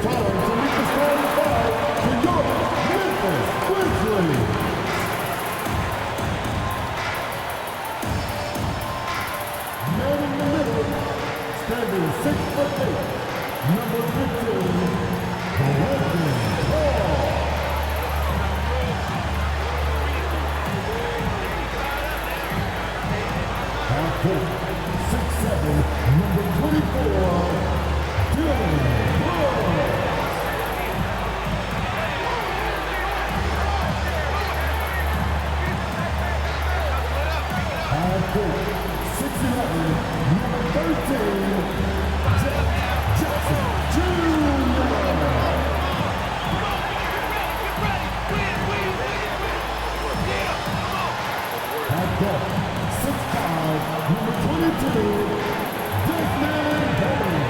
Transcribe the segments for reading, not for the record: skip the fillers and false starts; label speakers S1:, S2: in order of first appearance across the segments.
S1: time to meet the starting five for your Memphis Grizzlies. Man in the middle, standing 6'8", number 15, Brandon Clark. Half court, 6'7", number 24, Dylan Brooks. Half court, 6'11", number 13, Jack Jackson Jr. Half court, 6'5", number 22, Desmond Bane.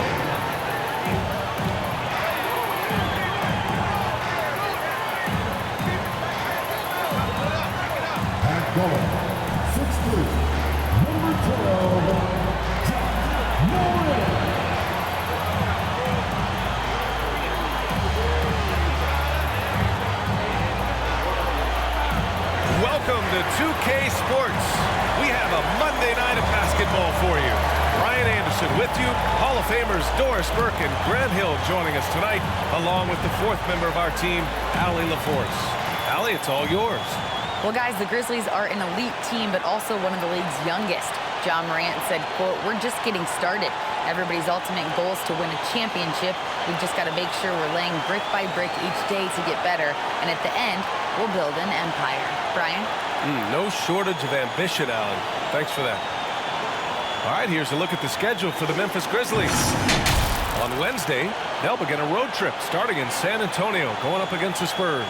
S1: Half court, 6'3", number 12, Jack Morris.
S2: Welcome to 2K Sports. We have a Monday night of basketball for you. Ryan Anderson with you. Hall of Famers Doris Burke and Grant Hill joining us tonight, along with the fourth member of our team, Allie LaForce. Allie, it's all yours.
S3: Well, guys, the Grizzlies are an elite team, but also one of the league's youngest. John Morant said, quote, "We're just getting started. Everybody's ultimate goal is to win a championship. We've just got to make sure we're laying brick by brick each day to get better. And at the end, we'll build an empire." Brian?
S2: No shortage of ambition, Allie. Thanks for that. All right, here's a look at the schedule for the Memphis Grizzlies. On Wednesday, they'll begin a road trip starting in San Antonio, going up against the Spurs.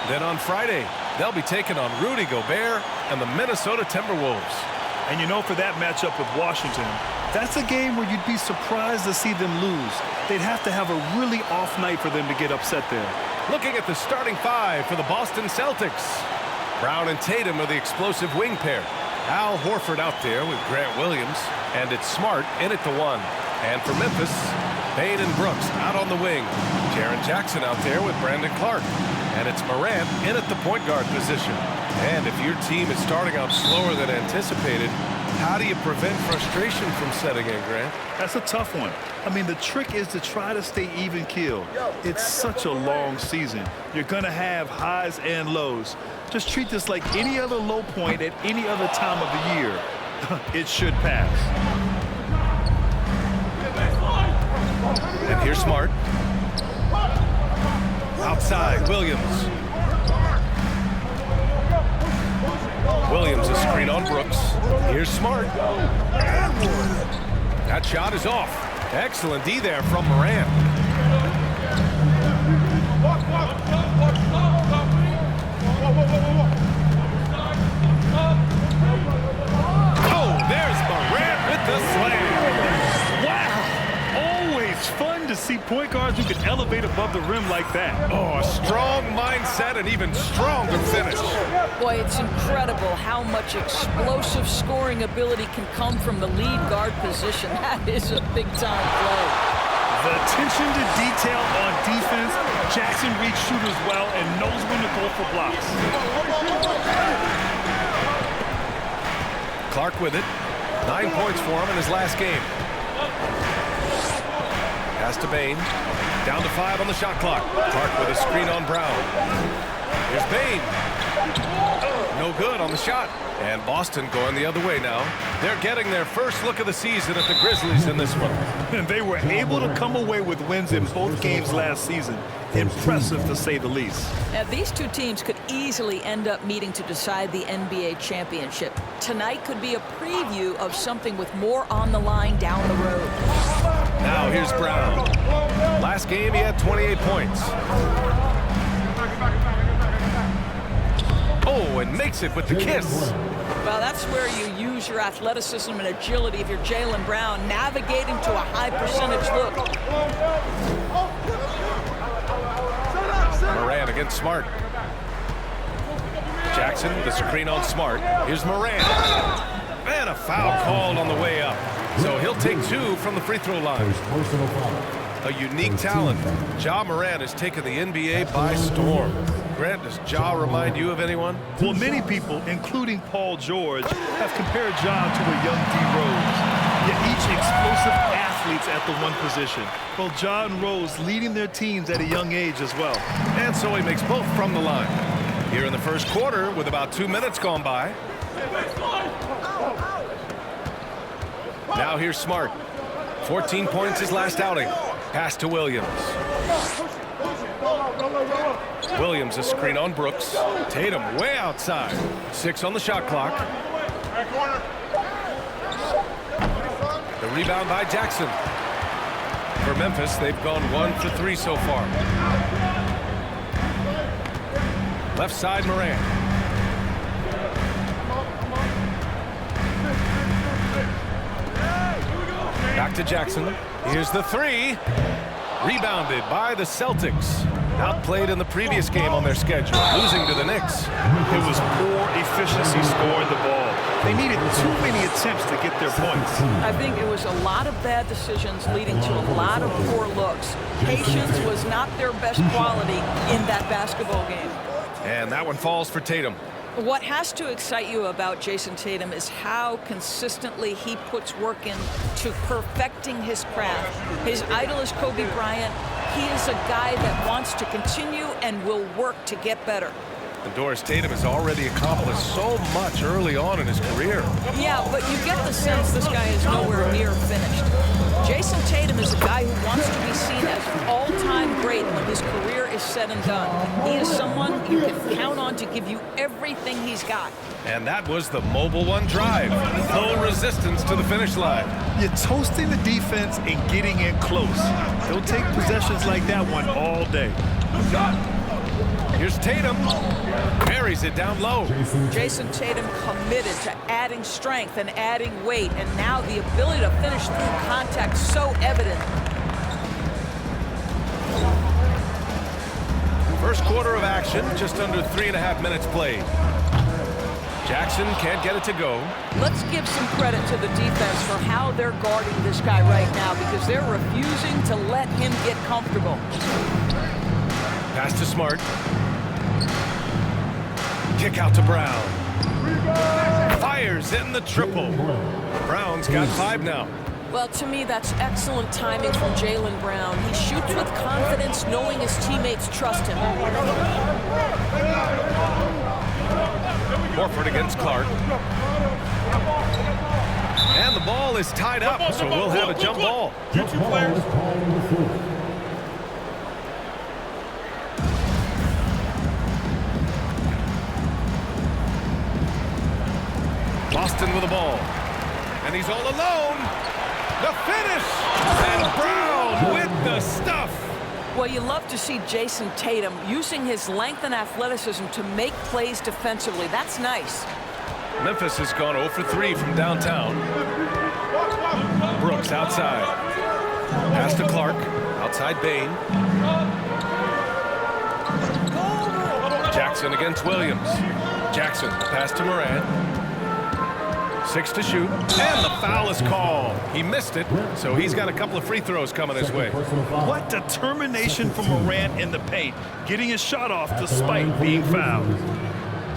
S2: Then on Friday, they'll be taking on Rudy Gobert and the Minnesota Timberwolves.
S4: And you know, for that matchup with Washington, that's a game where you'd be surprised to see them lose. They'd have to have a really off night for them to get upset there.
S2: Looking at the starting five for the Boston Celtics. Brown and Tatum are the explosive wing pair. Al Horford out there with Grant Williams, and it's Smart in at the one. And for Memphis, Bane and Brooks out on the wing. Jaren Jackson out there with Brandon Clark. And it's Morant in at the point guard position. And if your team is starting out slower than anticipated, how do you prevent frustration from setting in, Grant?
S4: That's a tough one. I mean, the trick is to try to stay even-keeled. It's such a long season. You're going to have highs and lows. Just treat this like any other low point at any other time of the year. It should pass.
S2: And here's Smart. Outside, Williams. Williams a screen on Brooks. Here's Smart. That shot is off. Excellent D there from Morant. Oh, there's Morant with the slam.
S4: Wow! Always fun to see point guards who can elevate above the rim like that.
S2: Oh, a strong mindset and even stronger finish.
S5: Boy, it's incredible how much explosive scoring ability can come from the lead guard position. That is a big-time play.
S4: The attention to detail on defense. Jackson reads shooters well and knows when to go for blocks.
S2: Clark with it. 9 points for him in his last game. Pass to Bane. Down to 5 on the shot clock. Clark with a screen on Brown. Here's Bane. No good on the shot. And Boston going the other way now. They're getting their first look of the season at the Grizzlies in this one.
S4: And they were able to come away with wins in both games last season. Impressive, to say the least.
S5: Now, these two teams could easily end up meeting to decide the NBA championship. Tonight could be a preview of something with more on the line down the road.
S2: Now here's Brown. Last game he had 28 points. Oh, and makes it with the kiss.
S5: Well, that's where you use your athleticism and agility if you're Jaylen Brown, navigating to a high percentage look.
S2: Morant against Smart. Jackson with the screen on Smart. Here's Morant. And a foul called on the way up. So he'll take 2 from the free throw line.
S1: Personal foul.
S2: A unique talent. Ja Morant has taken the NBA by storm. Grant, does Ja remind you of anyone?
S4: Well, many people, including Paul George, have compared Ja to a young D. Rose. Yet each explosive athletes at the one position. Well, Ja and Rose leading their teams at a young age as well.
S2: And so he makes both from the line. Here in the first quarter, with about 2 minutes gone by. Now here's Smart. 14 points his last outing. Pass to Williams. Williams a screen on Brooks. Tatum way outside. 6 on the shot clock. The rebound by Jackson. For Memphis, they've gone 1 for 3 so far. Left side, Morant. Back to Jackson. Here's the 3. Rebounded by the Celtics. Outplayed in the previous game on their schedule, losing to the Knicks.
S4: It was poor efficiency scoring the ball. They needed too many attempts to get their points.
S5: I think it was a lot of bad decisions leading to a lot of poor looks. Patience was not their best quality in that basketball game.
S2: And that one falls for Tatum.
S5: What has to excite you about Jason Tatum is how consistently he puts work into perfecting his craft. His idol is Kobe Bryant. He is a guy that wants to continue and will work to get better.
S2: And Doris, Tatum has already accomplished so much early on in his career.
S5: Yeah, but you get the sense this guy is nowhere near finished. Jason Tatum is a guy who wants to be seen as an all-time great when his career is said and done. He is someone you can count on to give you everything he's got.
S2: And that was the Mobile One drive. No resistance to the finish line.
S4: You're toasting the defense and getting in close. They'll take possessions like that one all day.
S2: Here's Tatum. Parries it down low.
S5: Jason Tatum committed to adding strength and adding weight, and now the ability to finish through contact so evident.
S2: First quarter of action, just under 3.5 minutes played. Jackson can't get it to go.
S5: Let's give some credit to the defense for how they're guarding this guy right now, because they're refusing to let him get comfortable.
S2: Pass to Smart. Kick out to Brown. Fires in the triple. Brown's got 5 now.
S5: Well, to me, that's excellent timing from Jaylen Brown. He shoots with confidence, knowing his teammates trust him.
S2: Horford against Clark. And the ball is tied up, so we'll have a jump ball.
S1: You two players.
S2: Boston with the ball. And he's all alone. The finish. And Brown with the stuff.
S5: Well, you love to see Jason Tatum using his length and athleticism to make plays defensively. That's nice.
S2: Memphis has gone 0 for 3 from downtown. Brooks outside. Pass to Clark. Outside Bain. Jackson against Williams. Jackson, pass to Morant. 6 to shoot. And the foul is called. He missed it, so he's got a couple of free throws coming his way.
S4: What determination from Morant in the paint, getting his shot off despite being fouled.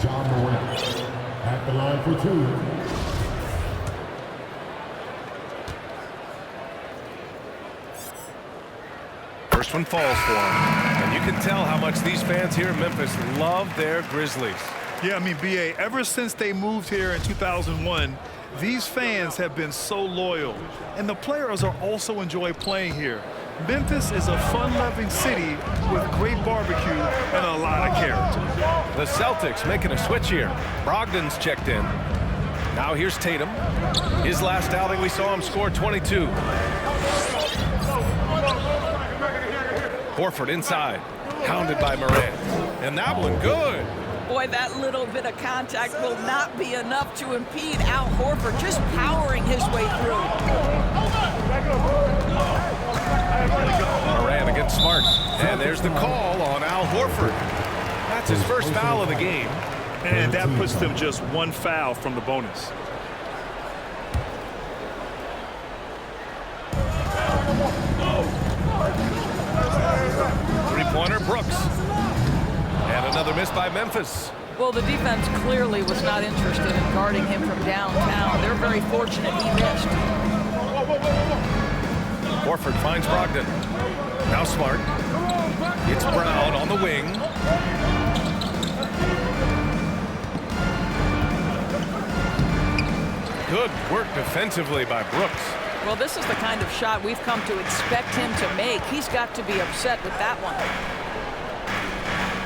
S1: Ja Morant at the line for 2.
S2: First one falls for him. And you can tell how much these fans here in Memphis love their Grizzlies.
S4: Yeah, I mean, B.A., ever since they moved here in 2001, these fans have been so loyal. And the players are also enjoy playing here. Memphis is a fun-loving city with great barbecue and a lot of character.
S2: The Celtics making a switch here. Brogdon's checked in. Now here's Tatum. His last outing, we saw him score 22. Horford inside. Hounded by Morant. And that one good.
S5: Boy, that little bit of contact will not be enough to impede Al Horford, just powering his way through.
S2: Morant against Smart. And there's the call on Al Horford. That's his first foul of the game.
S4: And that puts them just 1 foul from the bonus.
S2: corner, Brooks. And another miss by Memphis.
S5: Well, the defense clearly was not interested in guarding him from downtown. They're very fortunate he missed.
S2: Horford finds Brogdon. Now Smart. It's Brown on the wing. Good work defensively by Brooks.
S5: Well, this is the kind of shot we've come to expect him to make. He's got to be upset with that one.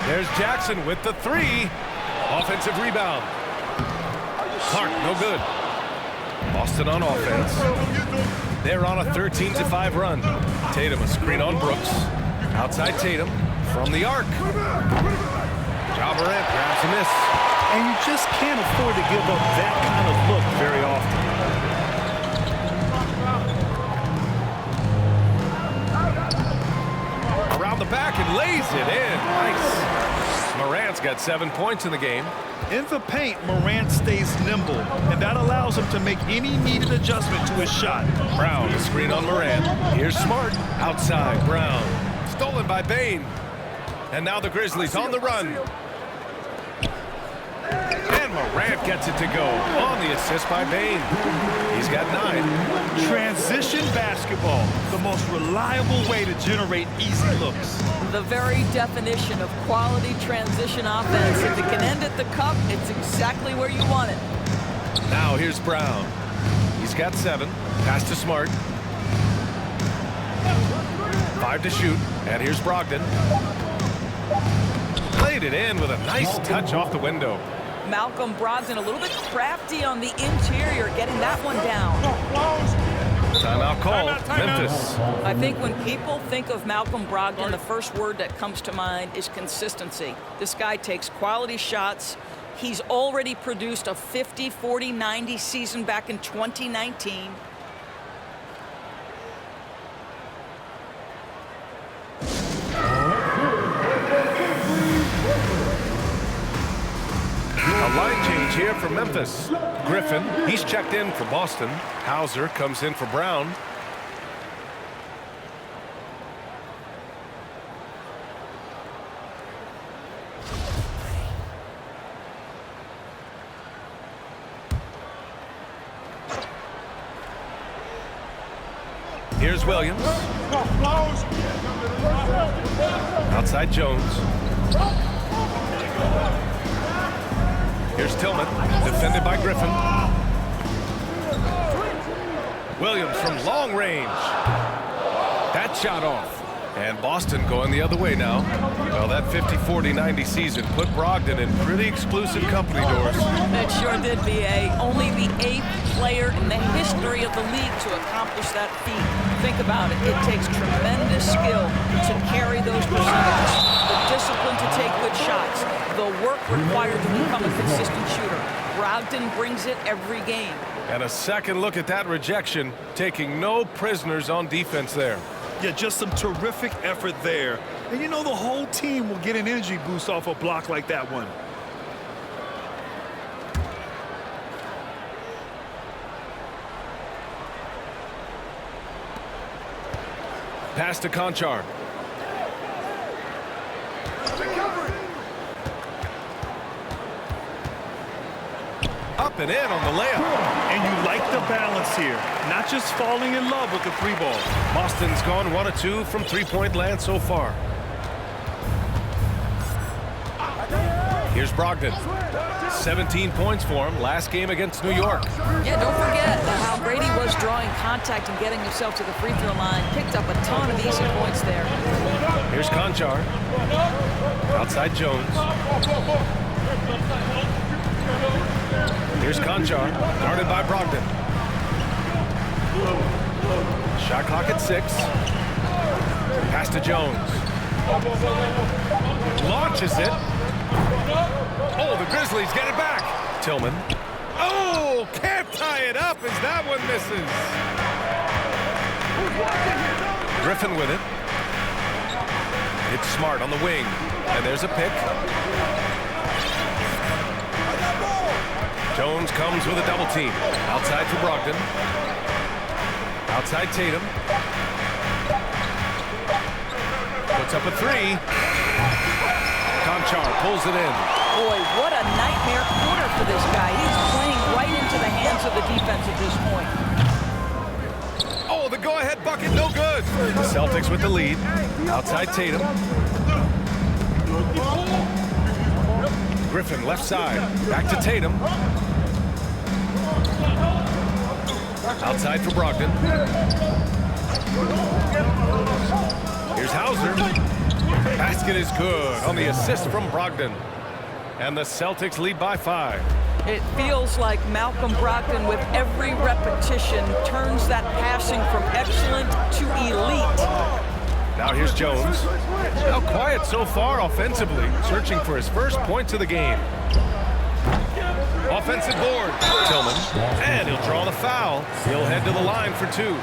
S2: There's Jackson with the three. Offensive rebound. Clark, no good. Boston on offense. They're on a 13-5 run. Tatum a screen on Brooks. Outside Tatum from the arc. Ja Morant grabs a miss.
S4: And you just can't afford to give up that kind of look very often.
S2: Around the back and lays it in. Nice. Morant's got 7 points in the game.
S4: In the paint, Morant stays nimble, and that allows him to make any needed adjustment to his shot.
S2: Brown, a screen on Morant. Here's Smart. Outside, Brown. Stolen by Bane. And now the Grizzlies on the run. And Morant gets it to go on the assist by Bane. He's got 9.
S4: Transition basketball, the most reliable way to generate easy looks.
S5: The very definition of quality transition offense. If it can end at the cup, it's exactly where you want it.
S2: Now here's Brown. He's got 7. Pass to Smart. 5 to shoot. And here's Brogdon. Played it in with a nice touch off the window.
S5: Malcolm Brogdon a little bit crafty on the interior, getting that one down.
S2: Timeout call. Memphis.
S5: I think when people think of Malcolm Brogdon, the first word that comes to mind is consistency. This guy takes quality shots. He's already produced a 50, 40, 90 season back in 2019.
S2: A line change here for Memphis. Griffin, he's checked in for Boston. Hauser comes in for Brown. Here's Williams. Outside Jones. Here's Tillman, defended by Griffin. Williams from long range. That shot off. And Boston going the other way now. Well, that 50, 40, 90 season put Brogdon in pretty exclusive company, Doris.
S5: It sure did, B.A. Only the 8th player in the history of the league to accomplish that feat. Think about it. It takes tremendous skill to carry those percentages, the discipline to take good shots, the work required to become a consistent shooter. Brogdon brings it every game.
S2: And a second look at that rejection, taking no prisoners on defense there.
S4: Yeah, just some terrific effort there. And you know the whole team will get an energy boost off a block like that one.
S2: Pass to Conchar. Up and in on the layup.
S4: And you like the balance here, not just falling in love with the 3 ball.
S2: Boston's gone 1 of 2 from three-point land so far. Here's Brogdon. 17 points for him last game against New York.
S5: Yeah, don't forget how great he was drawing contact and getting himself to the free throw line. Picked up a ton of easy points there.
S2: Here's Conchar. Outside Jones. Here's Conchar, guarded by Brogdon. Shot clock at 6. Pass to Jones. Launches it. Oh, the Grizzlies get it back. Tillman. Oh, can't tie it up as that one misses. Griffin with it. It's Smart on the wing. And there's a pick. Jones comes with a double team. Outside for Brogdon. Outside Tatum. Puts up a three. Conchar pulls it in.
S5: Boy, what a nightmare quarter for this guy. He's playing right into the hands of the defense at this point.
S2: Oh, the go-ahead bucket, no good. The Celtics with the lead. Outside Tatum. Griffin left side. Back to Tatum. Outside for Brogdon. Here's Hauser. Basket is good on the assist from Brogdon. And the Celtics lead by 5.
S5: It feels like Malcolm Brogdon, with every repetition, turns that passing from excellent to elite.
S2: Now here's Jones. Now quiet so far offensively, searching for his first points of the game. Offensive board. Tillman. And he'll draw the foul. He'll head to the line for 2.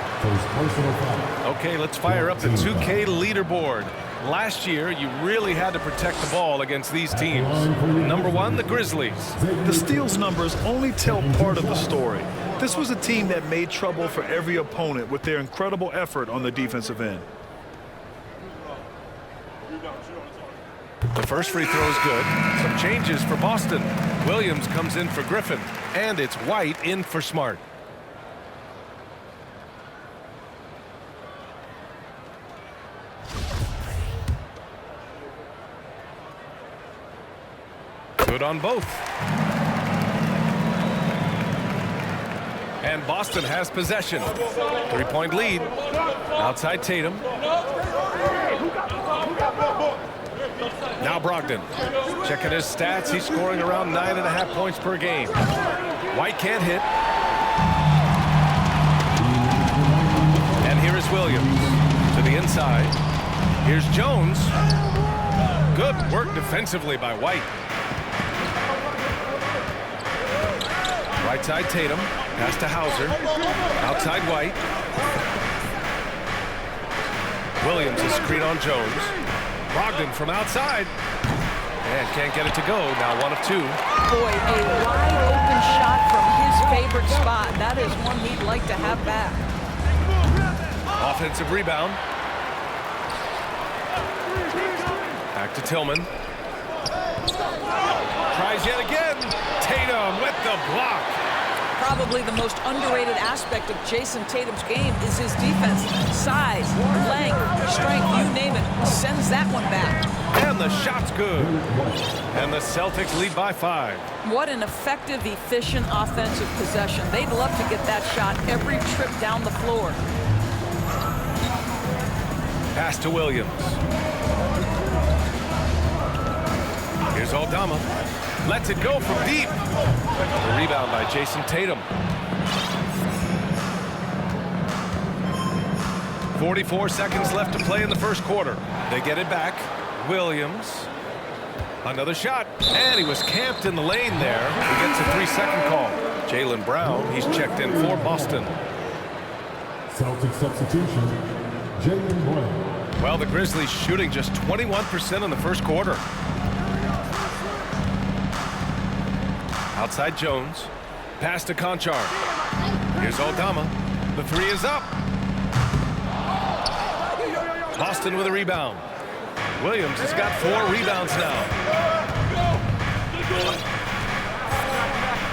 S2: Okay, let's fire up the 2K leaderboard. Last year, you really had to protect the ball against these teams. Number 1, the Grizzlies.
S4: The steals numbers only tell part of the story. This was a team that made trouble for every opponent with their incredible effort on the defensive end.
S2: The first free throw is good. Some changes for Boston. Williams comes in for Griffin. And it's White in for Smart. Good on both. And Boston has possession. 3-point lead. Outside Tatum. Now Brogdon. Checking his stats. He's scoring around 9.5 points per game. White can't hit. And here is Williams to the inside. Here's Jones. Good work defensively by White. Right side Tatum. Pass to Hauser. Outside White. Williams a screen on Jones. Brogdon from outside. And can't get it to go. Now 1 of 2.
S5: Boy, a wide open shot from his favorite spot. That is one he'd like to have back.
S2: Offensive rebound. Back to Tillman. Tries yet again. Tatum with the block.
S5: Probably the most underrated aspect of Jason Tatum's game is his defense. Size, length, strength, you name it. Sends that one back.
S2: And the shot's good. And the Celtics lead by 5.
S5: What an effective, efficient offensive possession. They'd love to get that shot every trip down the floor.
S2: Pass to Williams. Here's Aldama. Lets it go from deep. The rebound by Jason Tatum. 44 seconds left to play in the first quarter. They get it back. Williams. Another shot. And he was camped in the lane there. He gets a 3-second call. Jaylen Brown, he's checked in for Boston.
S1: Celtic substitution, Jaylen Brown.
S2: Well, the Grizzlies shooting just 21% in the first quarter. Outside Jones. Pass to Conchar. Here's Aldama. The 3 is up. Boston with a rebound. Williams has got 4 rebounds now.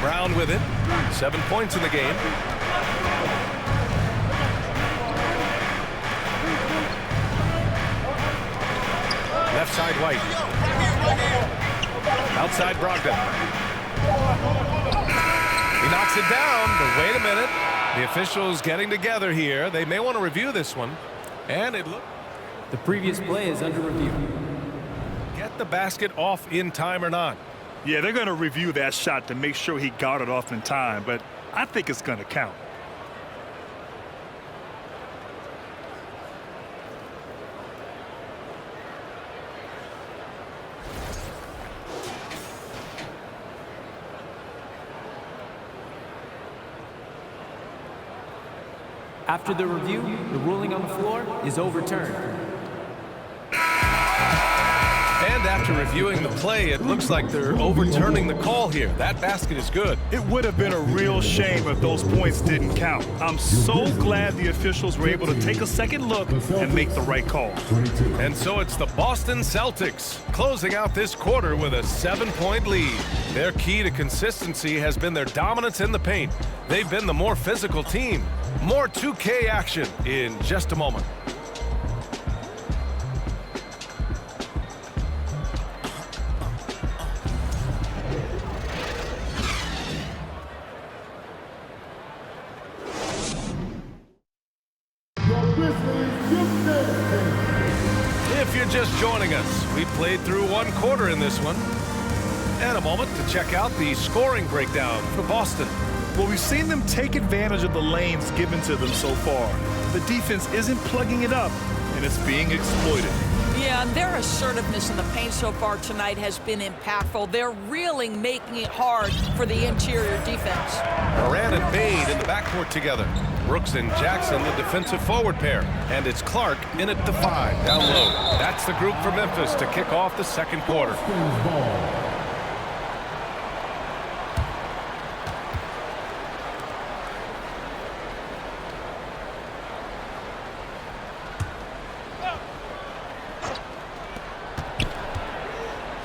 S2: Brown with it. 7 points in the game. Left side White. Outside Brogdon. He knocks it down, but wait a minute. The officials getting together here. They may want to review this one. And it looks...
S6: The previous play is under review.
S2: Get the basket off in time or not.
S4: Yeah, they're going to review that shot to make sure he got it off in time, but I think it's going to count.
S6: After the review, the ruling on the floor is overturned.
S2: And after reviewing the play, it looks like they're overturning the call here. That basket is good.
S4: It would have been a real shame if those points didn't count. I'm so glad the officials were able to take a second look and make the right call.
S2: And so it's the Boston Celtics closing out this quarter with a 7-point lead. Their key to consistency has been their dominance in the paint. They've been the more physical team. More 2K action in just a moment. If you're just joining us, we played through one quarter in this one. And a moment to check out the scoring breakdown for Boston.
S4: Well, we've seen them take advantage of the lanes given to them so far. The defense isn't plugging it up, and it's being exploited.
S5: Yeah, and their assertiveness in the paint so far tonight has been impactful. They're really making it hard for the interior defense.
S2: Morant and Bade in the backcourt together. Brooks and Jackson, the defensive forward pair. And it's Clark in at the 5, down low. That's the group for Memphis to kick off the second quarter.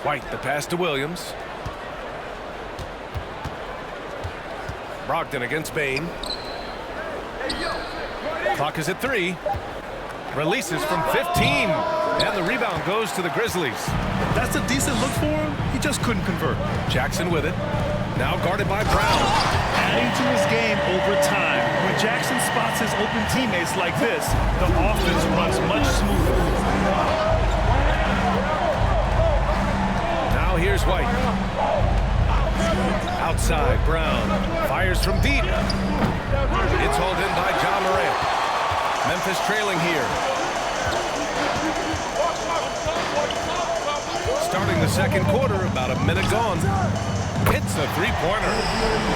S2: White, the pass to Williams. Brogdon against Bane. Clock is at 3. Releases from 15. And the rebound goes to the Grizzlies.
S4: That's a decent look for him. He just couldn't convert.
S2: Jackson with it. Now guarded by Brown.
S4: Adding to his game over time. When Jackson spots his open teammates like this, the offense runs much smoother.
S2: Now here's White. Outside, Brown. Fires from deep. It's hauled in by John Morant. Memphis trailing here. Starting the second quarter, about a minute gone. Hits a three-pointer.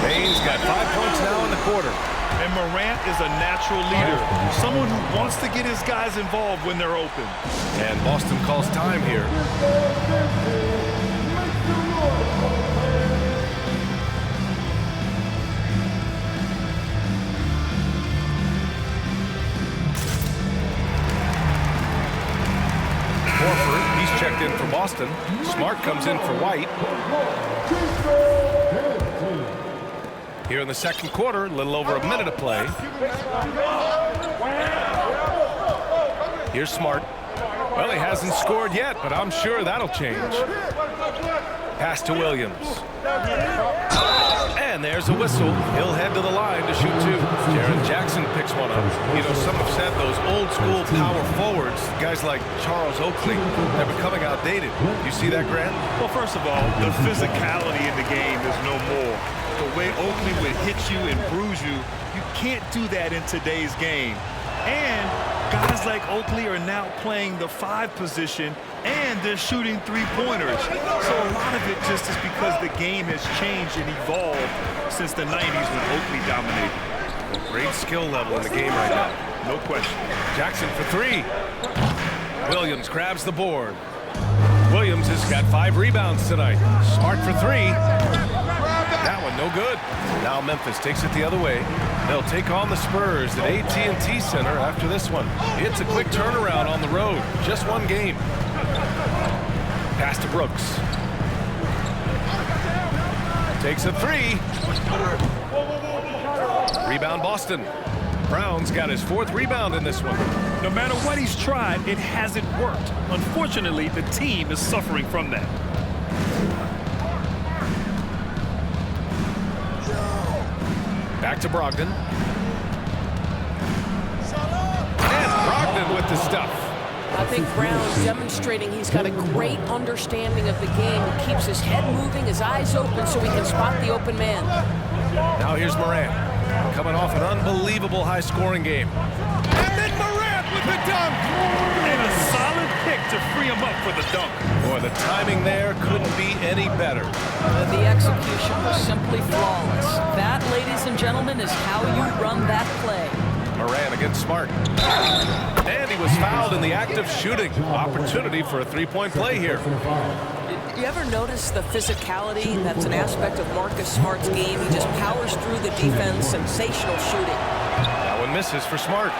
S2: Bane's got 5 points now in the quarter.
S4: And Morant is a natural leader. Someone who wants to get his guys involved when they're open.
S2: And Boston calls time here. Horford, he's checked in for Boston. Smart comes in for White. Here in the second quarter, a little over a minute of play. Here's Smart. Well, he hasn't scored yet, but I'm sure that'll change. Pass to Williams. And there's a whistle. He'll head to the line to shoot 2. Jaren Jackson picks one up. You know, some have said those old school power forwards, guys like Charles Oakley, they're becoming outdated. You see that, Grant?
S4: Well, first of all, the physicality in the game is no more. The way Oakley would hit you and bruise you, you can't do that in today's game. And guys like Oakley are now playing the 5 position, and they're shooting 3-pointers. So a lot of it just is because the game has changed and evolved since the 90s when Oakley dominated.
S2: Well, great skill level in the game right now.
S4: No question.
S2: Jackson for 3. Williams grabs the board. Williams has got 5 rebounds tonight. Smart for 3. That one no good. Now Memphis takes it the other way. They'll take on the Spurs at AT&T Center after this one. It's a quick turnaround on the road. Just one game. Pass to Brooks. Takes a 3. Rebound Boston. Brown's got his 4th rebound in this one.
S4: No matter what he's tried, it hasn't worked. Unfortunately, the team is suffering from that.
S2: Back to Brogdon. And Brogdon with the stuff.
S7: I think Brown's demonstrating he's got a great understanding of the game. He keeps his head moving, his eyes open so he can spot the open man.
S2: Now here's Morant. Coming off an unbelievable high-scoring game. And then Morant with the dunk!
S4: And a solid pick to free him up for the dunk.
S2: Boy, the timing there couldn't be any better.
S5: The execution was simply flawless. That, ladies and gentlemen, is how you run that play.
S2: Moran against Smart. And he was fouled in the act of shooting. Opportunity for a three-point play here.
S7: You ever notice the physicality that's an aspect of Marcus Smart's game? He just powers through the defense, sensational shooting.
S2: That one misses for Smart.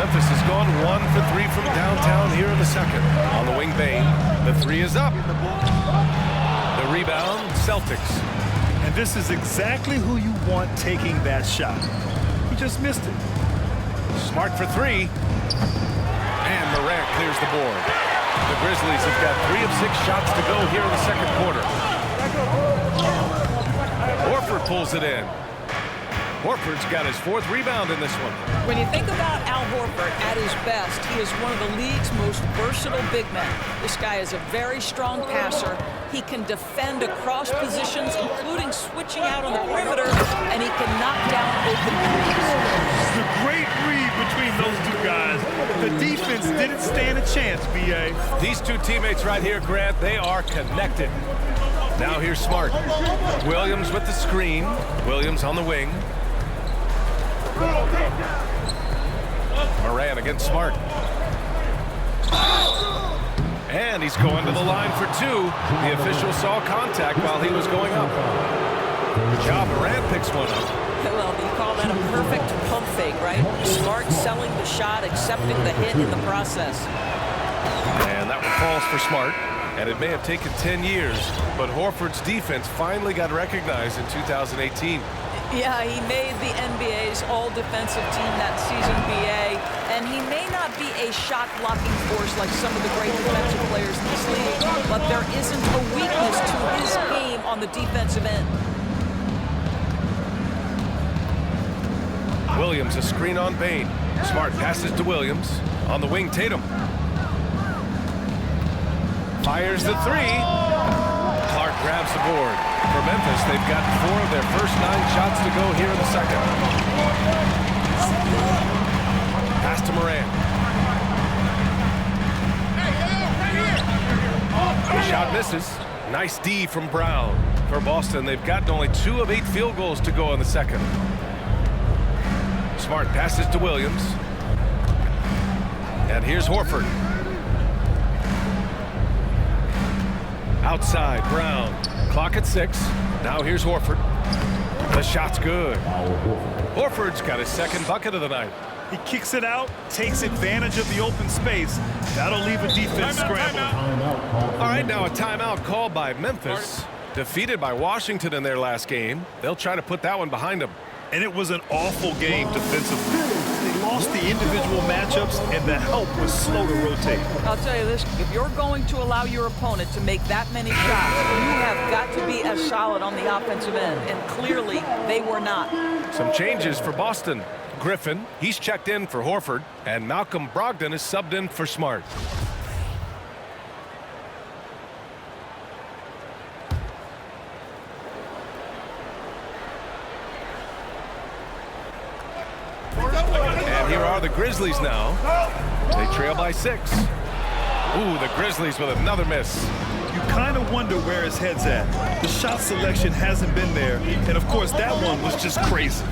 S2: Memphis has gone 1 for 3 from downtown here in the second. On the wing, Bane. The three is up. The rebound, Celtics.
S4: And this is exactly who you want taking that shot. He just missed it.
S2: Smart for three. And Morant clears the board. The Grizzlies have got 3 of 6 shots to go here in the second quarter. Horford pulls it in. Horford's got his 4th rebound in this one.
S5: When you think about Al Horford at his best, he is one of the league's most versatile big men. This guy is a very strong passer. He can defend across positions, including switching out on the perimeter, and he can knock down open threes.
S4: The great read between those two guys. The defense didn't stand a chance, B.A.
S2: These two teammates right here, Grant, they are connected. Now here's Smart. Williams with the screen. Williams on the wing. Moran against Smart. And he's going to the line for 2. The official saw contact while he was going up. Ja Morant picks one up.
S5: Well, you call that a perfect pump fake, right? Smart selling the shot, accepting the hit in the process.
S2: And that one falls for Smart. And it may have taken 10 years, but Horford's defense finally got recognized in 2018.
S5: Yeah, he made the NBA's all-defensive team that season, BA, and he may not be a shot-blocking force like some of the great defensive players in this league, but there isn't a weakness to his game on the defensive end.
S2: Williams, a screen on Bane. Smart passes to Williams. On the wing, Tatum. Fires the three. Clark grabs the board. For Memphis, they've got 4 of their first 9 shots to go here in the second. Pass to Moran. The shot misses. Nice D from Brown. For Boston, they've gotten only 2 of 8 field goals to go in the second. Smart passes to Williams. And here's Horford. Outside, Brown. Clock at 6. Now here's Horford. The shot's good. Horford's got his 2nd bucket of the night.
S4: He kicks it out, takes advantage of the open space. That'll leave a defense scrambled.
S2: All right, now a timeout called by Memphis. Defeated by Washington in their last game. They'll try to put that one behind them.
S4: And it was an awful game defensively. They lost the individual matchups, and the help was slow to rotate.
S5: I'll tell you this, if you're going to allow your opponent to make that many shots, you have got to be as solid on the offensive end, and clearly they were not.
S2: Some changes for Boston. Griffin, he's checked in for Horford, and Malcolm Brogdon is subbed in for Smart. And here are the Grizzlies now. They trail by 6. Ooh, the Grizzlies with another miss.
S4: You kind of wonder where his head's at. The shot selection hasn't been there, and of course that one was just crazy.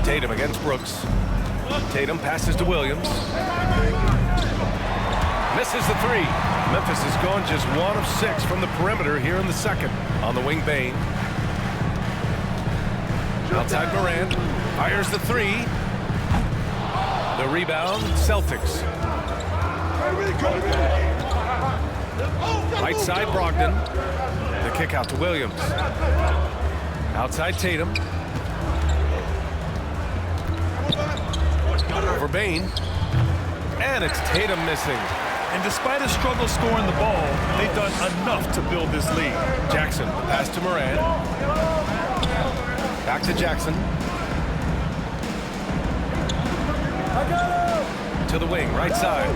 S2: Tatum against Brooks. Tatum passes to Williams. Misses the 3. Memphis has gone just 1 of 6 from the perimeter here in the second. On the wing, Bane. Outside Moran. Fires the 3. The rebound, Celtics. Right side, Brogdon. The kick out to Williams. Outside Tatum. For Bane. And it's Tatum missing.
S4: And despite a struggle scoring the ball, they've done enough to build this lead.
S2: Jackson, pass to Moran. Back to Jackson. To the wing, right side.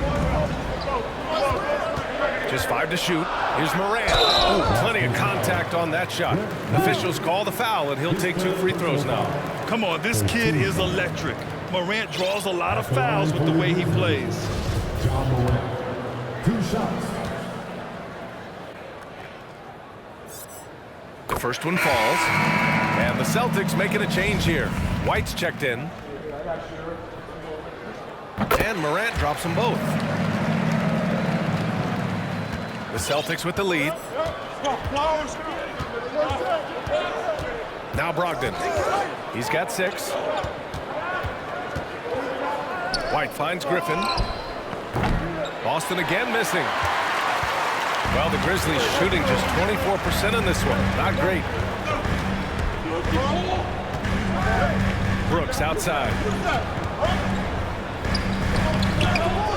S2: Just 5 to shoot. Here's Moran. Ooh, plenty of contact on that shot. Officials call the foul, and he'll take 2 free throws now.
S4: Come on, this kid is electric. Morant draws a lot of fouls with the way he plays.
S1: Ja Morant, 2 shots.
S2: First one falls. And the Celtics making a change here. White's checked in. And Morant drops them both. The Celtics with the lead. Now Brogdon. He's got 6. White finds Griffin. Boston again missing. Well, the Grizzlies shooting just 24% in this one. Not great. Brooks outside.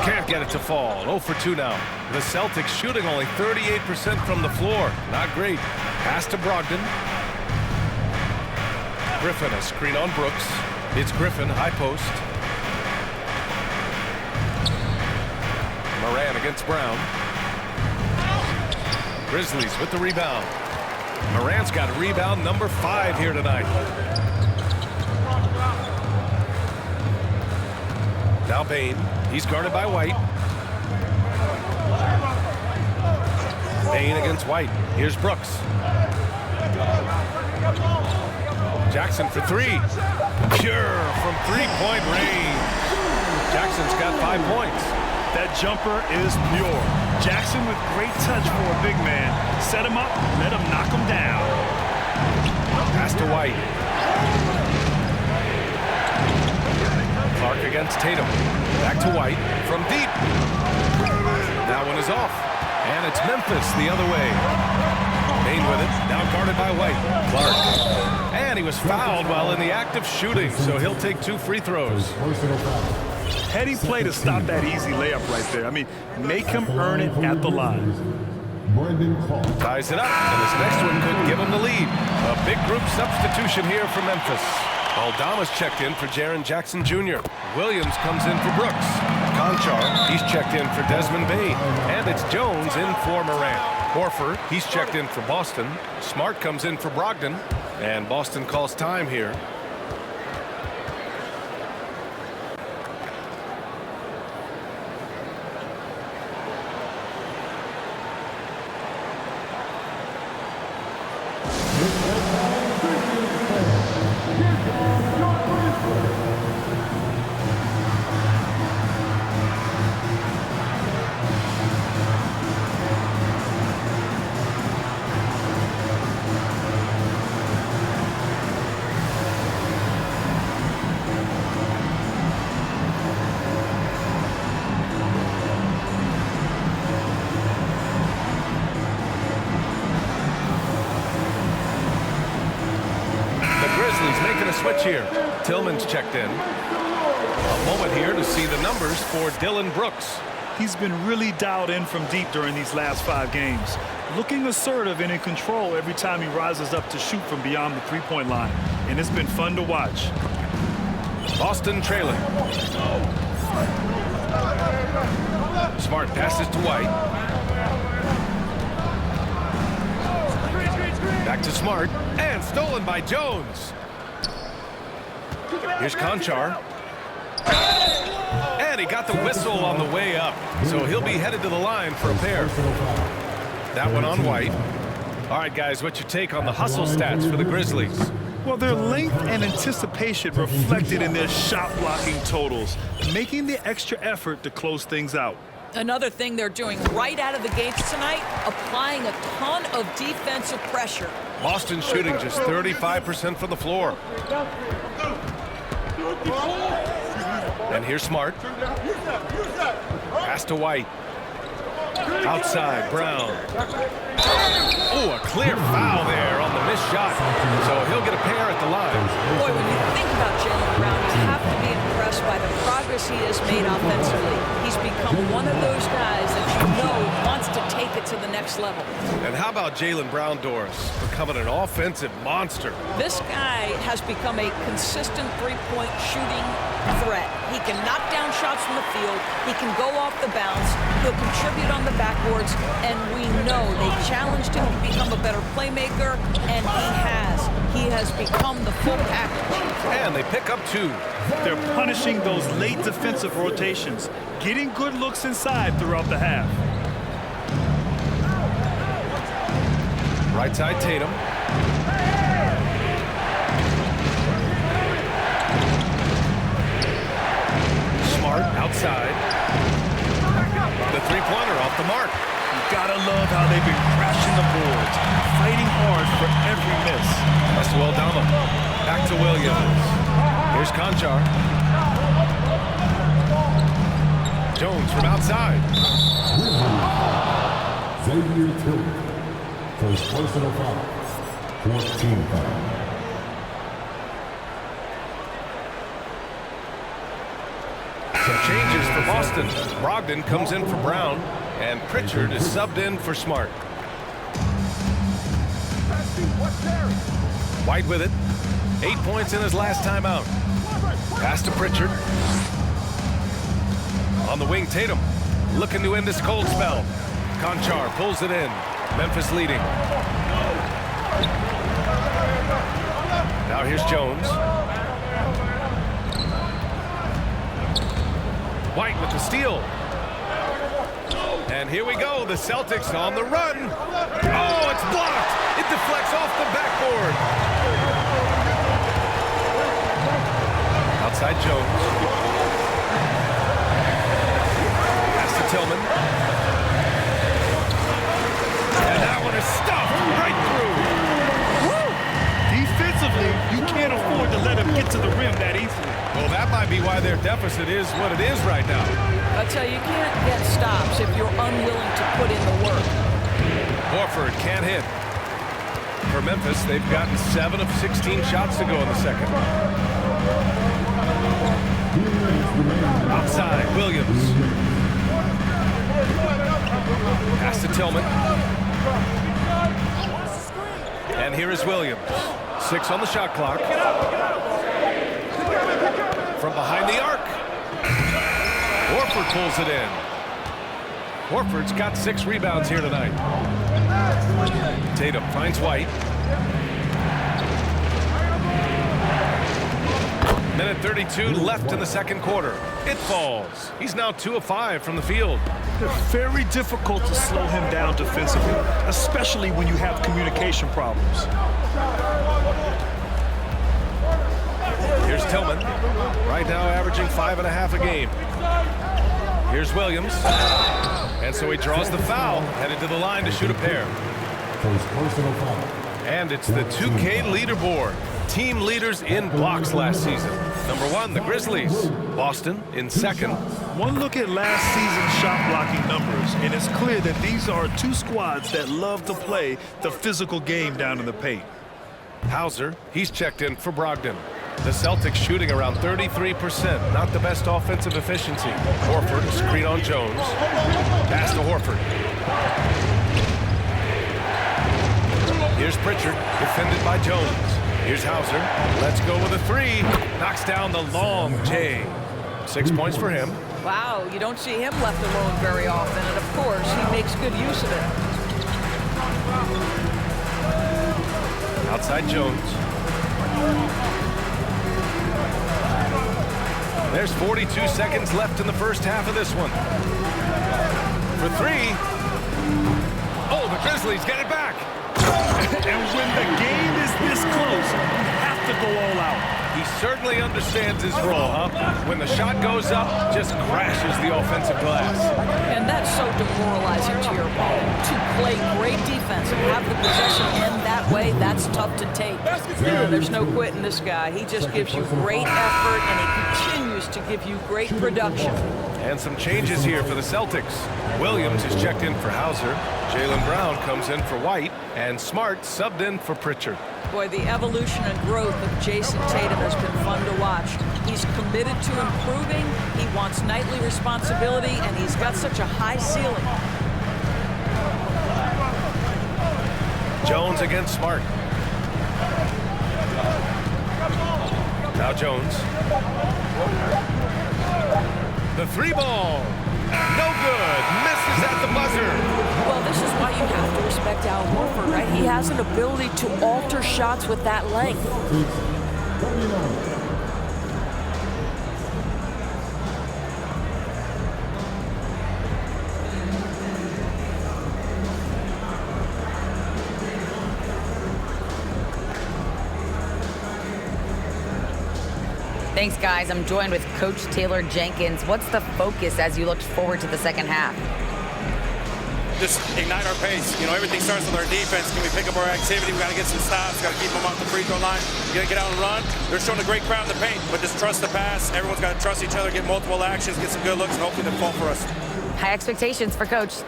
S2: Can't get it to fall. 0 for 2 now. The Celtics shooting only 38% from the floor. Not great. Pass to Brogdon. Griffin, a screen on Brooks. It's Griffin, high post. Morant against Brown. Grizzlies with the rebound. Morant's got rebound number 5 here tonight. Now Bane. He's guarded by White. Bane against White. Here's Brooks. Jackson for 3. Pure from 3-point range. Jackson's got 5 points.
S4: That jumper is pure. Jackson with great touch for a big man. Set him up, let him knock him down.
S2: Pass to White. Clark against Tatum. Back to White from deep. That one is off. And it's Memphis the other way. Bane with it. Now guarded by White. Clark. And he was fouled while in the act of shooting, so he'll take 2 free throws.
S4: Heady play to stop that easy layup right there. I mean, make him earn it at the line.
S2: Ties it up, and his next one could give him the lead. A big group substitution here for Memphis. Aldama's checked in for Jaren Jackson Jr. Williams comes in for Brooks. Conchar, he's checked in for Desmond Bane. And it's Jones in for Morant. Horford, he's checked in for Boston. Smart comes in for Brogdon. And Boston calls time here. Making a switch here. Tillman's checked in. A moment here to see the numbers for Dillon Brooks.
S4: He's been really dialed in from deep during these last 5 games. Looking assertive and in control every time he rises up to shoot from beyond the 3-point line. And it's been fun to watch.
S2: Boston trailing. Smart passes to White. Back to Smart. And stolen by Jones. Here's Conchar. And he got the whistle on the way up. So he'll be headed to the line for a pair. That one on White. All right, guys, what's your take on the hustle stats for the Grizzlies?
S4: Well, their length and anticipation reflected in their shot blocking totals, making the extra effort to close things out.
S5: Another thing they're doing right out of the gates tonight, applying a ton of defensive pressure.
S2: Boston shooting just 35% from the floor. And here's Smart. Pass to White. Outside, Brown. Oh, a clear foul there on the missed shot. So he'll get a pair at the line.
S5: Boy, when you think about Jaylen Brown, you have to be impressed by the progress he has made offensively. He's become one of those guys that you know wants to take it to the next level.
S2: And how about Jaylen Brown, Doris, becoming an offensive monster?
S5: This guy has become a consistent three-point shooting threat. He can knock down shots from the field. He can go off the bounce. He'll contribute on the backboards. And we know they challenged him to become a better playmaker, and he has. He has become the full package.
S2: And they pick up 2.
S4: They're punishing those late defensive rotations, getting good looks inside throughout the half.
S2: Right side, Tatum. Aldama. Back to Williams. Here's Conchar. Jones from outside.
S1: Xavier Tillman. First personal foul. 14 foul.
S2: Some changes for Boston. Brogdon comes in for Brown, and Pritchard is subbed in for Smart. White with it. 8 points in his last time out. Pass to Pritchard. On the wing, Tatum. Looking to end this cold spell. Conchar pulls it in. Memphis leading. Now here's Jones. White with the steal. And here we go. The Celtics on the run. Oh, it's blocked. It deflects off the backboard. Outside Jones. Pass to Tillman. And that one is stuffed right through.
S4: Woo! Defensively, you can't afford to let him get to the rim that easily.
S2: Well, that might be why their deficit is what it is right now.
S5: I tell you, you can't get stops if you're unwilling to put in the work.
S2: Horford can't hit. For Memphis, they've gotten 7 of 16 shots to go in the second. Outside, Williams. Pass to Tillman. And here is Williams. 6 on the shot clock. From behind the arc. Horford pulls it in. Horford's got 6 rebounds here tonight. Tatum finds White. Minute 32 left in the second quarter. It falls. He's now 2 of 5 from the field.
S4: It's very difficult to slow him down defensively, especially when you have communication problems.
S2: Here's Tillman. Right now averaging 5.5 a game. Here's Williams. And so he draws the foul, headed to the line to shoot a pair.
S1: First personal foul.
S2: And it's the 2K leaderboard. Team leaders in blocks last season. Number 1, the Grizzlies. Boston in second.
S4: One look at last season's shot blocking numbers, and it's clear that these are 2 squads that love to play the physical game down in the paint.
S2: Hauser, he's checked in for Brogdon. The Celtics shooting around 33%. Not the best offensive efficiency. Horford, screen on Jones. Pass to Horford. Here's Pritchard, defended by Jones. Here's Hauser. Let's go with a 3. Knocks down the long J. 6 points for him.
S5: Wow, you don't see him left alone very often, and of course, he makes good use of it.
S2: Outside Jones. There's 42 seconds left in the first half of this one. For 3. Oh, the Grizzlies get it back.
S4: And when the game is this close, you have to go all out.
S2: He certainly understands his role, huh? When the shot goes up, just crashes the offensive glass.
S5: And that's so demoralizing to your opponent. To play great defense and have the possession end that way, that's tough to take. There's no quitting this guy. He just gives you great effort, and he continues to give you great production.
S2: And some changes here for the Celtics. Williams is checked in for Hauser. Jaylen Brown comes in for White. And Smart subbed in for Pritchard.
S5: Boy, the evolution and growth of Jayson Tatum has been fun to watch. He's committed to improving, he wants nightly responsibility, and he's got such a high ceiling.
S2: Jones against Smart. Now Jones. The 3 ball. No good. Misses at the buzzer.
S7: Well, this is why you have to respect Al Horford, right? He has an ability to alter shots with that length.
S3: Thanks, guys. I'm joined with Coach Taylor Jenkins. What's the focus as you look forward to the second half?
S8: just ignite our pace. You know, everything starts with our defense. Can we pick up our activity? We got to get some stops. Got to keep them off the free throw line. We got to get out and run. They're showing a great crowd in the paint, but just trust the pass. Everyone's got to trust each other, get multiple actions, get some good looks, and hopefully they'll fall for us.
S3: High expectations for Coach.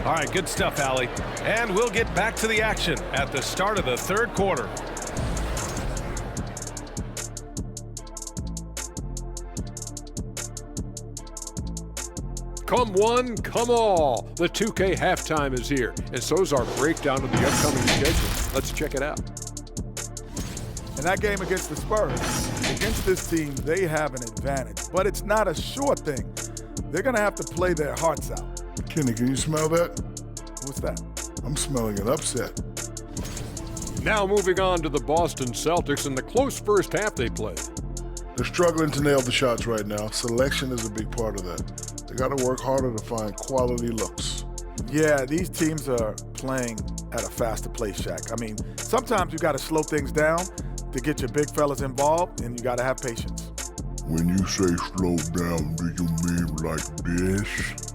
S2: All right, good stuff, Allie. And we'll get back to the action at the start of the third quarter.
S9: Come one, come all. The 2K halftime is here, and so's our breakdown of the upcoming schedule. Let's check it out.
S1: In that game against the Spurs, against this team, they have an advantage, but it's not a sure thing. They're going to have to play their hearts out.
S10: Kenny, can you smell that?
S1: What's that?
S10: I'm smelling an upset.
S9: Now moving on to the Boston Celtics and the close first half they played.
S10: They're struggling to nail the shots right now. Selection is a big part of that. They got to work harder to find quality looks.
S1: Yeah, these teams are playing at a faster pace, Shaq. I mean, sometimes you got to slow things down to get your big fellas involved, and you got to have patience.
S10: When you say slow down, do you mean like this?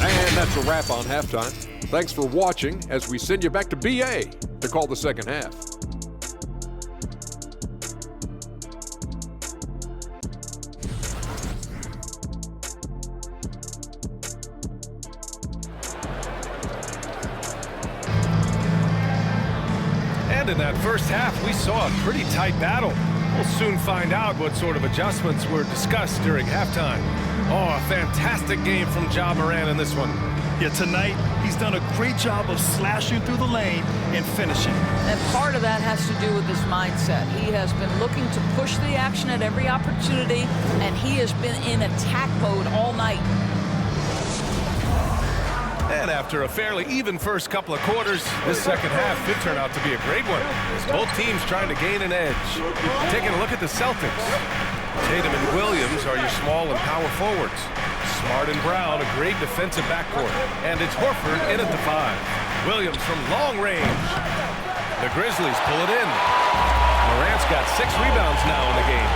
S9: And that's a wrap on halftime. Thanks for watching as we send you back to BA to call the second half.
S2: And in that first half, we saw a pretty tight battle. We'll soon find out what sort of adjustments were discussed during halftime. Oh, a fantastic game from Ja Morant in this one.
S4: Yeah, tonight, he's done a great job of slashing through the lane and finishing.
S5: And part of that has to do with his mindset. He has been looking to push the action at every opportunity, and he has been in attack mode all night.
S2: And after a fairly even first couple of quarters, this second half could turn out to be a great one, as both teams trying to gain an edge. Taking a look at the Celtics. Tatum and Williams are your small and power forwards. Smart and Brown, a great defensive backcourt. And it's Horford in at the 5. Williams from long range. The Grizzlies pull it in. Morant's got 6 rebounds now in the game.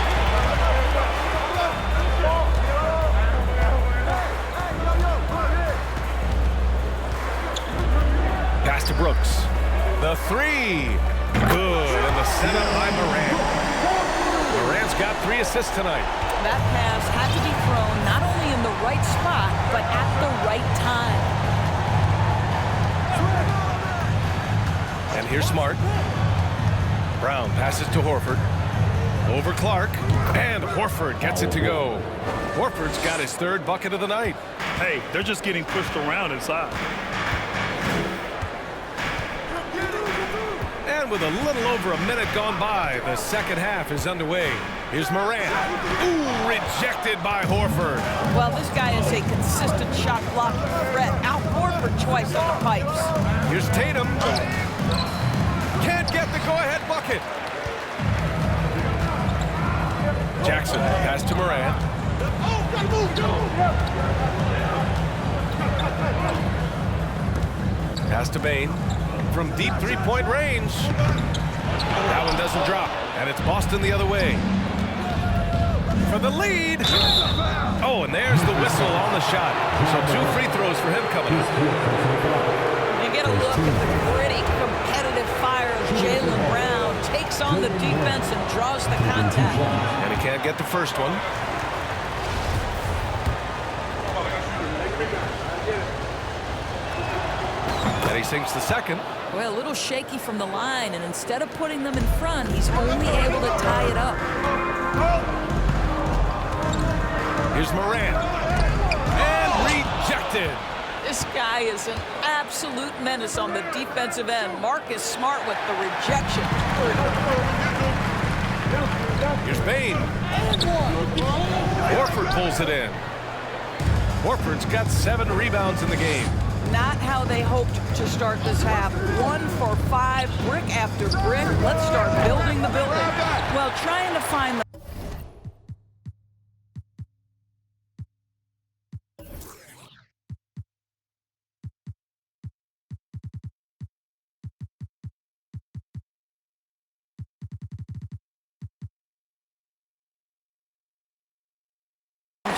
S2: Pass to Brooks. The 3. Good. And the setup by Morant. Morant's got 3 assists tonight.
S5: That pass had to be thrown not only in the right spot, but at the right time.
S2: And here's Smart. Brown passes to Horford. Over Clark. And Horford gets it to go. Horford's got his 3rd bucket of the night.
S4: Hey, they're just getting pushed around inside.
S2: And with a little over a minute gone by, the second half is underway. Here's Morant. Ooh, rejected by Horford.
S5: Well, this guy is a consistent shot blocking threat. Out Horford twice on the pipes.
S2: Here's Tatum. Can't get the go-ahead bucket. Jackson, pass to Morant. Pass to Bane. From deep three-point range. That one doesn't drop, and it's Boston the other way. For the lead. Oh, and there's the whistle on the shot. So 2 free throws for him coming up.
S5: You get a look at the gritty, competitive fire of Jaylen Brown. Takes on the defense and draws the contact.
S2: And he can't get the first one. And he sinks the second.
S5: Well, a little shaky from the line, and instead of putting them in front, he's only able to tie it up.
S2: Here's Morant. And rejected.
S5: This guy is an absolute menace on the defensive end. Marcus Smart with the rejection.
S2: Here's Bane. Horford pulls it in. Horford's got 7 rebounds in the game.
S5: Not how they hoped to start this half. 1 for 5, brick after brick. Let's start building the building. Well, trying to find the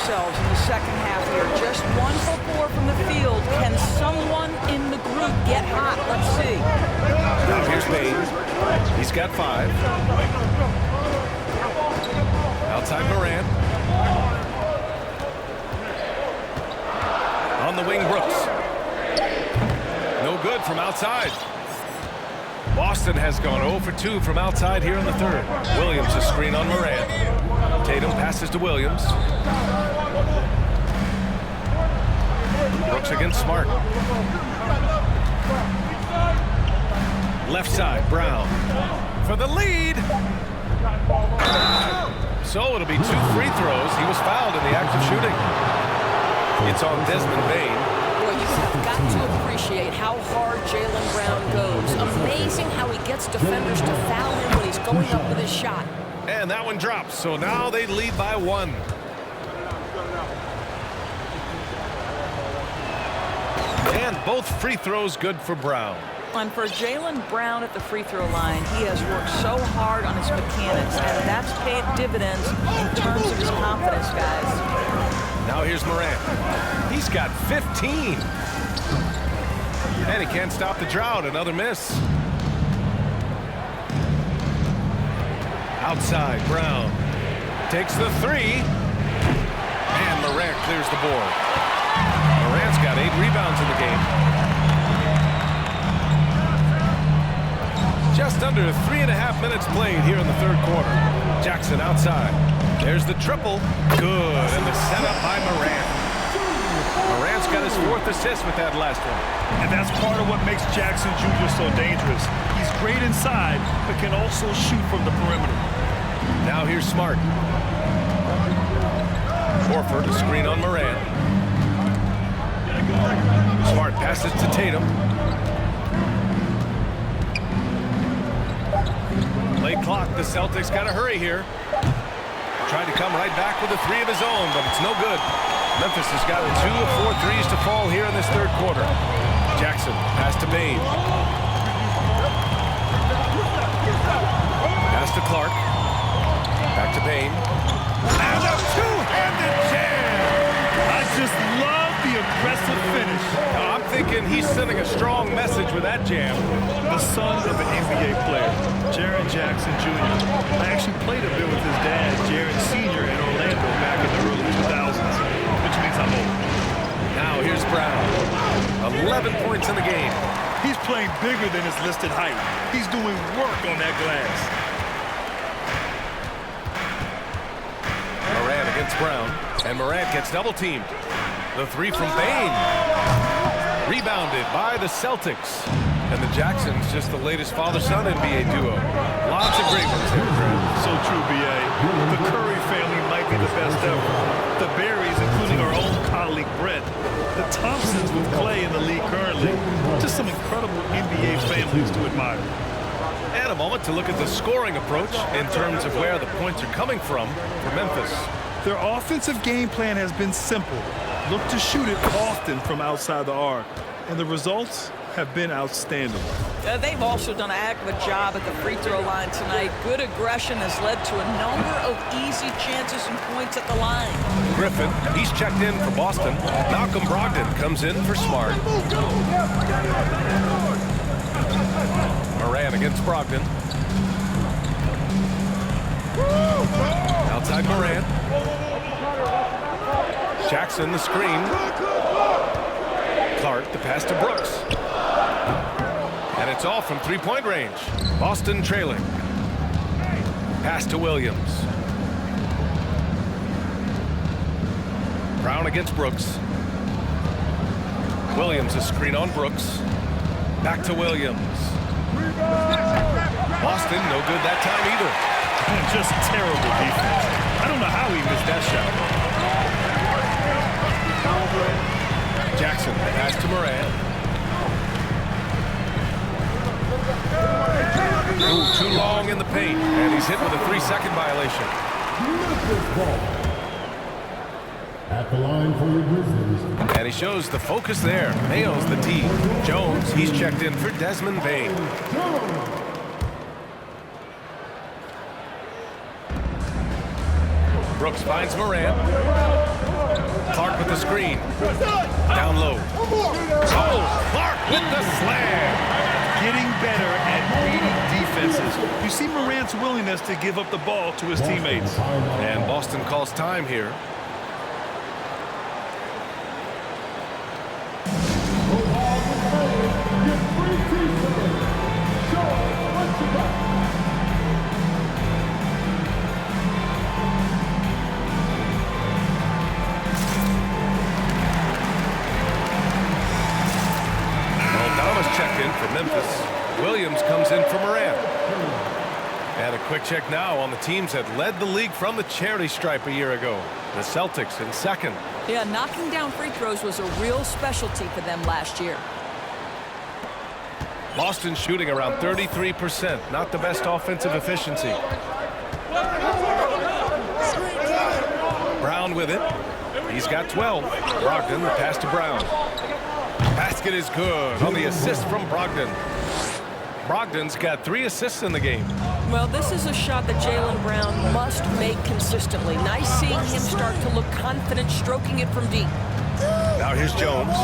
S5: themselves in the second half here. Just 1 for 4 from the field. Can someone in the group get hot? Let's see.
S2: Now here's Bain. He's got 5. Outside Morant. On the wing, Brooks. No good from outside. Boston has gone 0 for 2 from outside here in the third. Williams a screen on Morant. Tatum passes to Williams. Brooks against Smart. Left side, Brown for the lead. So it'll be 2 free throws. He was fouled in the act of shooting. It's on Desmond Bain.
S7: Boy, you've got to appreciate how hard Jaylen Brown goes. Amazing how he gets defenders to foul him when he's going up with his shot.
S2: And that one drops. So now they lead by 1. And both free throws good for Brown.
S5: And for Jaylen Brown at the free throw line, he has worked so hard on his mechanics, and that's paid dividends in terms of his confidence, guys.
S2: Now here's Morant. He's got 15. And he can't stop the drought. Another miss. Outside, Brown takes the 3. And Morant clears the board. Morant's got 8 rebounds in the game. Just under 3.5 minutes played here in the third quarter. Jackson outside. There's the triple. Good. And the setup by Morant. Morant's got his 4th assist with that last one.
S4: And that's part of what makes Jackson Jr. so dangerous. He's great inside, but can also shoot from the perimeter.
S2: Now here's Smart. Horford, a screen on Morant. Smart passes to Tatum. Late clock, the Celtics got to hurry here. Tried to come right back with a 3 of his own, but it's no good. Memphis has gotten 2 of 4 threes to fall here in this third quarter. Jackson, pass to Bain. Pass to Clark. Back to Bain. And a two-handed jam!
S4: I just love the aggressive finish.
S2: Now, I'm thinking he's sending a strong message with that jam.
S4: The son of an NBA player, Jaren Jackson Jr. I actually played a bit with his dad, Jaren Sr. in Orlando back in the early 2000s, which means I'm old.
S2: Now here's Brown. 11 points in the game.
S4: He's playing bigger than his listed height. He's doing work on that glass.
S2: Morant against Brown. And Morant gets double-teamed. The 3 from Bain. Rebounded by the Celtics. And the Jacksons, just the latest father-son NBA duo. Lots of great ones here, Grant.
S4: So true, B.A. The Curry family might be the best ever. The Berries, including our own colleague Brett. The Thompsons with Clay in the league currently. Just some incredible NBA families to admire.
S2: And a moment to look at the scoring approach in terms of where the points are coming from for Memphis.
S4: Their offensive game plan has been simple. Look to shoot it often from outside the arc. And the results have been outstanding.
S5: They've also done a heck of a job at the free throw line tonight. Good aggression has led to a number of easy chances and points at the line.
S2: Griffin, he's checked in for Boston. Malcolm Brogdon comes in for Smart. Morant against Brogdon. Outside Morant. Jackson the screen. Clark the pass to Brooks. And it's off from 3-point range. Boston trailing. Pass to Williams. Brown against Brooks. Williams a screen on Brooks. Back to Williams. Boston no good that time either.
S4: Just terrible defense. I don't know how he missed that shot.
S2: Jackson pass to Morant. Ooh, too long in the paint, and he's hit with a 3-second violation.
S11: At the line for the Grizzlies.
S2: And he shows the focus there. Nails the tee. Jones, he's checked in for Desmond Bain. Brooks finds Morant. Clark with the screen. Down low. Oh, Clark with the slam.
S4: Getting better at reading defenses. You see Morant's willingness to give up the ball to his teammates.
S2: And Boston calls time here. Checked in for Memphis. Williams comes in for Morant. And a quick check now on the teams that led the league from the charity stripe a year ago. The Celtics in second.
S5: Yeah, knocking down free throws was a real specialty for them last year.
S2: Boston shooting around 33%. Not the best offensive efficiency. Brown with it. He's got 12. Brogdon, the pass to Brown. Basket is good on the assist from Brogdon. Brogdon's got 3 assists in the game.
S7: Well, this is a shot that Jaylen Brown must make consistently. Nice seeing him start to look confident, stroking it from deep.
S2: Now here's Jones.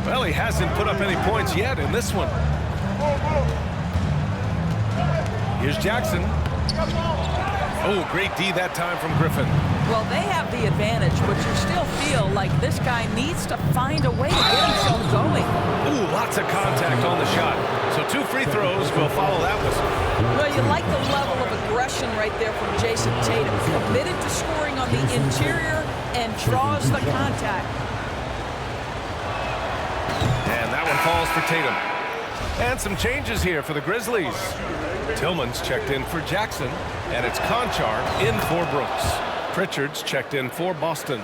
S2: Well, he hasn't put up any points yet in this one. Here's Jackson. Oh, great D that time from Griffin.
S5: Well, they have the advantage, but you still feel like this guy needs to find a way to get himself going.
S2: Ooh, lots of contact on the shot. So 2 free throws will follow that whistle.
S5: Well, you like the level of aggression right there from Jason Tatum. Committed to scoring on the interior and draws the contact.
S2: And that one falls for Tatum. And some changes here for the Grizzlies. Tillman's checked in for Jackson, and it's Conchar in for Brooks. Pritchard's checked in for Boston.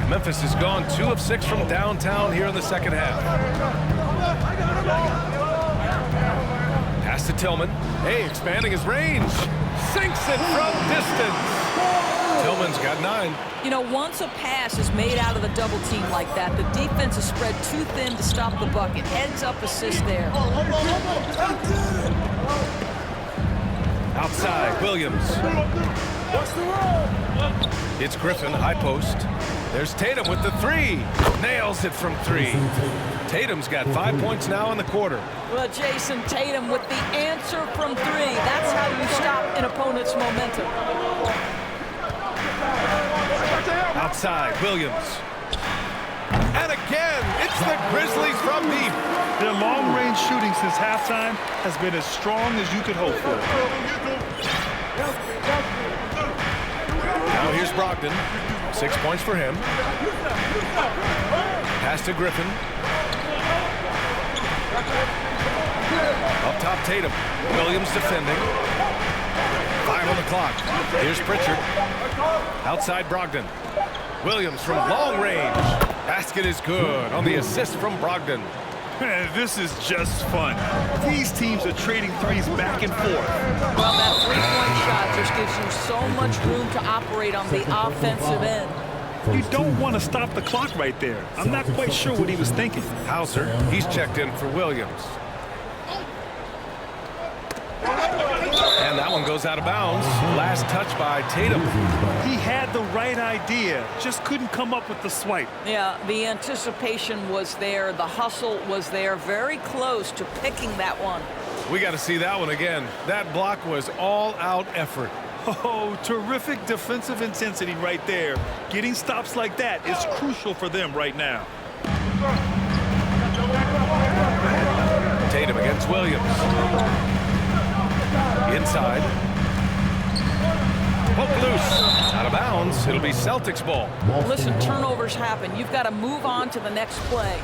S2: Memphis has gone 2 of 6 from downtown here in the second half. Pass to Tillman. Hey, expanding his range. Sinks it from distance. Tillman's got 9.
S5: You know, once a pass is made out of the double team like that, the defense is spread too thin to stop the bucket. Heads up assist there.
S2: Outside, Williams. It's Griffin, high post. There's Tatum with the 3. Nails it from 3. Tatum's got 5 points now in the quarter.
S5: Well, Jason Tatum with the answer from 3. That's how you stop an opponent's momentum.
S2: Outside, Williams. And again, it's the Grizzlies from deep.
S4: Their long-range shooting since halftime has been as strong as you could hope for.
S2: Now here's Brogdon. 6 points for him. Pass to Griffin. Up top, Tatum. Williams defending. 5 on the clock. Here's Pritchard. Outside Brogdon. Williams from long range. Basket is good on the assist from Brogdon.
S4: This is just fun. These teams are trading threes back and forth.
S5: Well, that three-point shot just gives you so much room to operate on the offensive end.
S4: You don't want to stop the clock right there. I'm not quite sure what he was thinking.
S2: Hauser, he's checked in for Williams. And that one goes out of bounds. Last touch by Tatum.
S4: He had the right idea, just couldn't come up with the swipe.
S5: Yeah, the anticipation was there. The hustle was there. Very close to picking that one.
S2: We got to see that one again. That block was all-out effort.
S4: Oh, terrific defensive intensity right there. Getting stops like that is crucial for them right now.
S2: Tatum against Williams. Inside. Poke loose. Out of bounds. It'll be Celtics ball.
S5: Listen, turnovers happen. You've got to move on to the next play.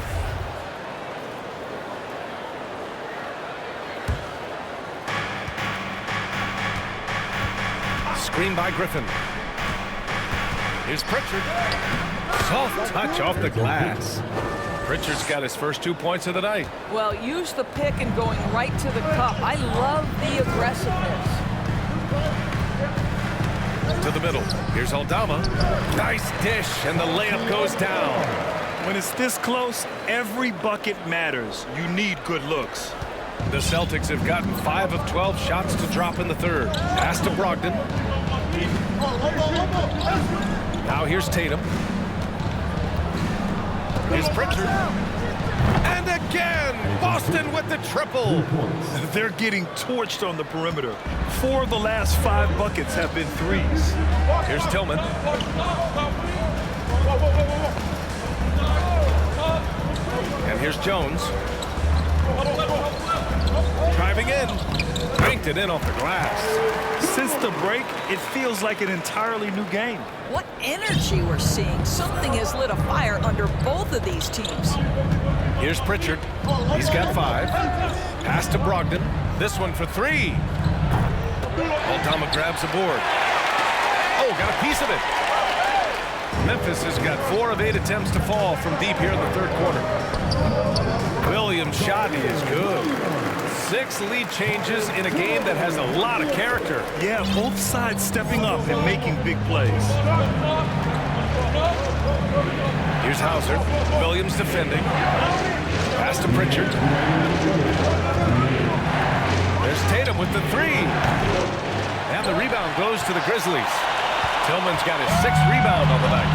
S2: Screen by Griffin. Here's Pritchard. Soft touch off the glass. Pritchard's got his first 2 points of the night.
S5: Well, use the pick and going right to the cup. I love the aggressiveness.
S2: To the middle. Here's Aldama. Nice dish, and the layup goes down.
S4: When it's this close, every bucket matters. You need good looks.
S2: The Celtics have gotten 5 of 12 shots to drop in the third. Pass to Brogdon. Now here's Tatum. Here's Pritchard. And again, Boston with the triple.
S4: They're getting torched on the perimeter. 4 of the last 5 buckets have been threes.
S2: Here's Tillman. And here's Jones. Driving in. Banked it in off the glass.
S4: Since the break, it feels like an entirely new game.
S5: What energy we're seeing. Something has lit a fire under both of these teams.
S2: Here's Pritchard. He's got 5. Pass to Brogdon. This one for 3. Aldama grabs the board. Oh, got a piece of it. Memphis has got 4 of 8 attempts to fall from deep here in the third quarter. Williams' shot is good. 6 lead changes in a game that has a lot of character.
S4: Yeah, both sides stepping up and making big plays.
S2: Here's Hauser. Williams defending. Pass to Pritchard. There's Tatum with the 3. And the rebound goes to the Grizzlies. Tillman's got his 6th rebound on the night.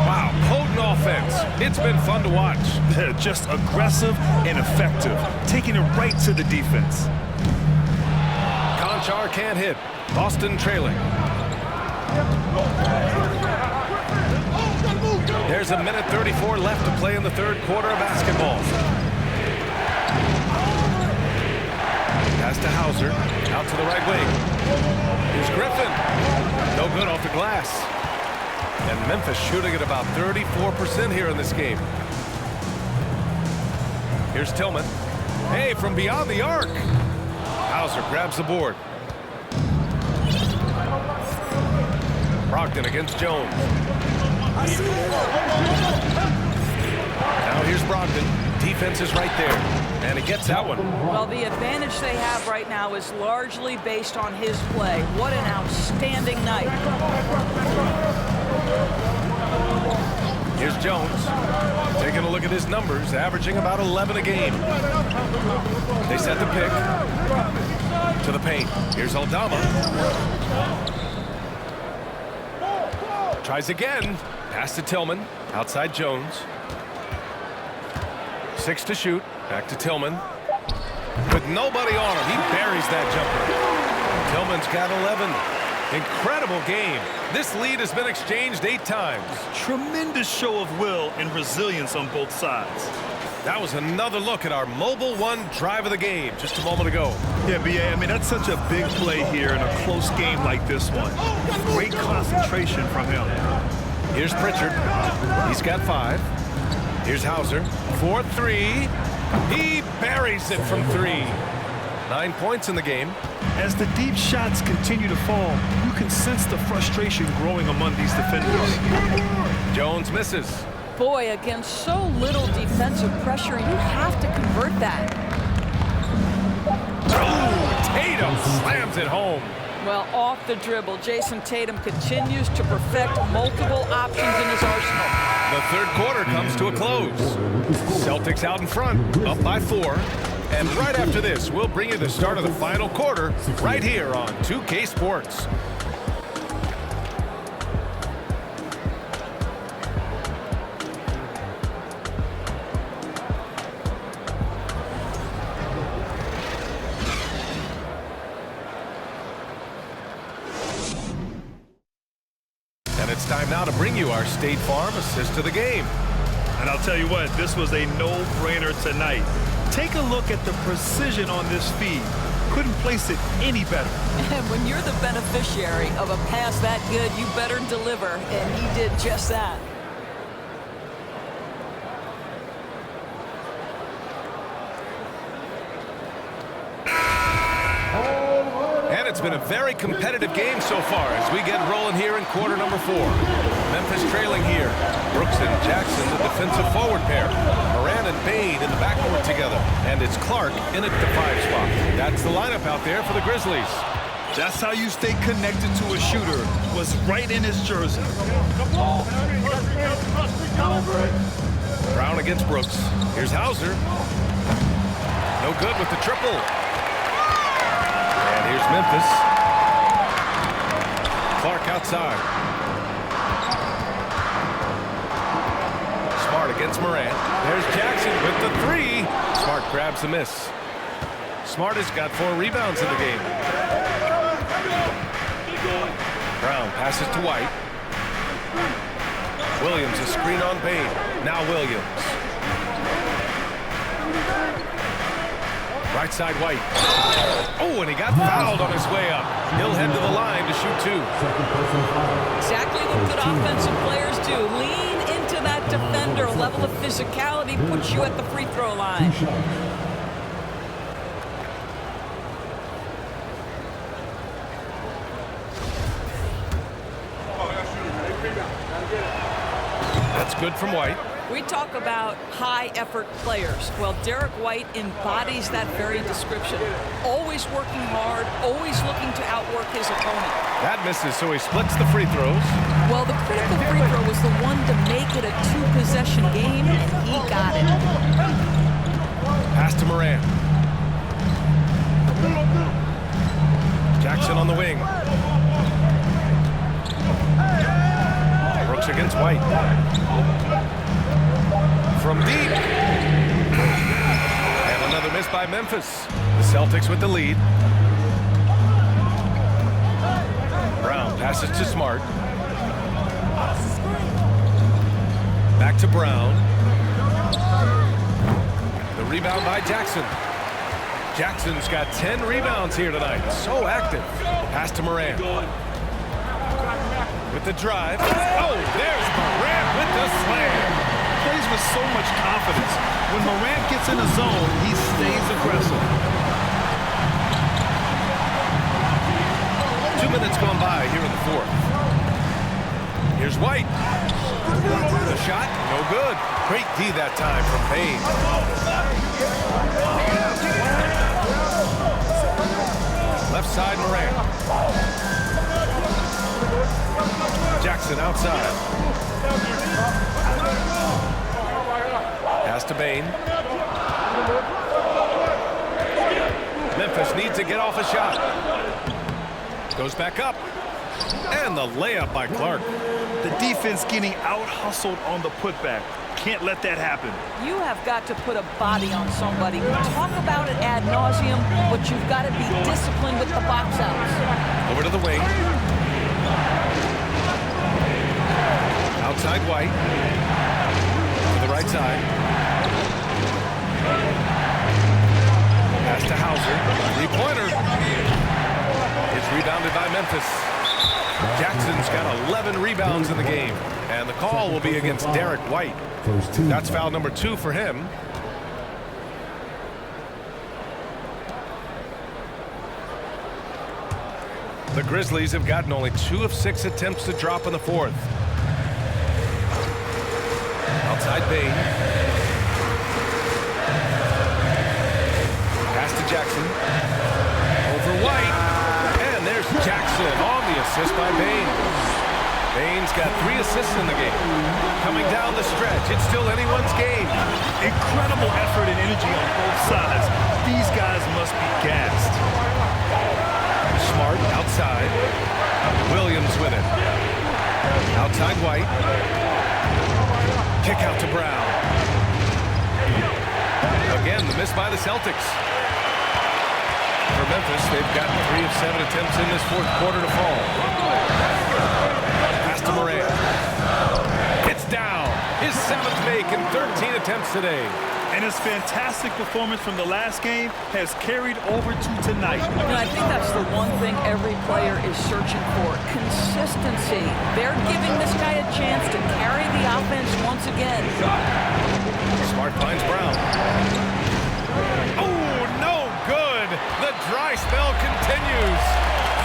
S2: Wow, potent offense. It's been fun to watch.
S4: They're just aggressive and effective, taking it right to the defense.
S2: Conchar can't hit. Boston trailing. There's a minute 34 left to play in the third quarter of basketball. Pass to Hauser. Out to the right wing. Here's Griffin. No good off the glass. And Memphis shooting at about 34% here in this game. Here's Tillman. Hey, from beyond the arc. Hauser grabs the board. Brogdon against Jones. Now here's Brogdon. Defense is right there. And he gets that one.
S5: Well, the advantage they have right now is largely based on his play. What an outstanding night.
S2: Here's Jones. Taking a look at his numbers, averaging about 11 a game. They set the pick to the paint. Here's Aldama. Tries again. Pass to Tillman. Outside Jones. 6 to shoot. Back to Tillman. With nobody on him, he buries that jumper. Tillman's got 11. Incredible game. This lead has been exchanged 8 times.
S4: Tremendous show of will and resilience on both sides.
S2: That was another look at our Mobile One drive of the game just a moment ago.
S4: Yeah, B.A., I mean, that's such a big play here in a close game like this one. Great concentration from him.
S2: Here's Pritchard. He's got 5. Here's Hauser. 4-3. He buries it from 3. 9 points in the game.
S4: As the deep shots continue to fall, you can sense the frustration growing among these defenders.
S2: Jones misses.
S5: Boy, against so little defensive pressure, you have to convert that.
S2: Oh, Tatum slams it home.
S5: Well, off the dribble, Jason Tatum continues to perfect multiple options in his arsenal.
S2: The third quarter comes to a close. Celtics out in front, up by 4. And right after this, we'll bring you the start of the final quarter right here on 2K Sports. And it's time now to bring you our State Farm assist of the game.
S4: And I'll tell you what, this was a no-brainer tonight. Take a look at the precision on this feed. Couldn't place it any better.
S5: And when you're the beneficiary of a pass that good, you better deliver, and he did just that.
S2: And it's been a very competitive game so far as we get rolling here in quarter number 4. Memphis trailing here. Brooks and Jackson, the defensive forward pair. Moran and Bade in the backcourt together. And it's Clark in at the 5 spot. That's the lineup out there for the Grizzlies.
S4: That's how you stay connected to a shooter. Was right in his jersey.
S2: Brown against Brooks. Here's Hauser. No good with the triple. And here's Memphis. Clark outside. against Morant. There's Jackson with the three. Smart grabs the miss. Smart has got 4 rebounds in the game. Brown passes to White. Williams a screen on Payne. Now Williams. Right side White. Oh, and he got fouled on his way up. He'll head to the line to shoot 2.
S5: Exactly what good offensive players do. Lean into that defender. A level of physicality puts you at the free throw line.
S2: That's good from White.
S5: We talk about high-effort players. Well, Derek White embodies that very description. Always working hard, always looking to outwork his opponent.
S2: That misses, so he splits the free throws.
S5: Well, the critical free throw was the one to make it a 2-possession game, and he got it.
S2: Pass to Morant. Jackson on the wing. Brooks against White. From deep. And another miss by Memphis. The Celtics with the lead. Brown passes to Smart. Back to Brown. The rebound by Jackson. Jackson's got 10 rebounds here tonight. So active. Pass to Morant. With the drive. Oh, there's Morant with the slam.
S4: Plays with so much confidence. When Morant gets in the zone, he stays aggressive.
S2: 2 minutes gone by here in the 4th. Here's White. The shot, no good. Great D that time from Payne. Left side, Morant. Jackson outside. Pass to Payne. Memphis needs to get off a shot. Goes back up. And the layup by Clark.
S4: The defense getting out-hustled on the putback. Can't let that happen.
S5: You have got to put a body on somebody. We talk about it ad nauseum, but you've got to be disciplined with the box outs.
S2: Over to the wing. Outside White. To the right side. Pass to Hauser. Three-pointer. It's rebounded by Memphis. Jackson's got 11 rebounds in the game. And the call will be against Derek White. That's foul number 2 for him. The Grizzlies have gotten only 2 of 6 attempts to drop in the 4th. Outside Payne. Pass to Jackson. Over White. And there's Jackson on the assist by Payne. Payne's got 3 assists in the game. Coming down the stretch, it's still anyone's game.
S4: Incredible effort and energy on both sides. These guys must be gassed.
S2: Smart outside. Williams with it. Outside White. Kick out to Brown. Again, the miss by the Celtics. For Memphis, they've got 3 of 7 attempts in this 4th quarter to fall. Pass to Morant. It's down. His 7th make in 13 attempts today.
S4: And his fantastic performance from the last game has carried over to tonight.
S5: And I think that's the one thing every player is searching for. Consistency. They're giving this guy a chance to carry the offense once again.
S2: Smart finds Brown. Oh, no good. The dry spell continues.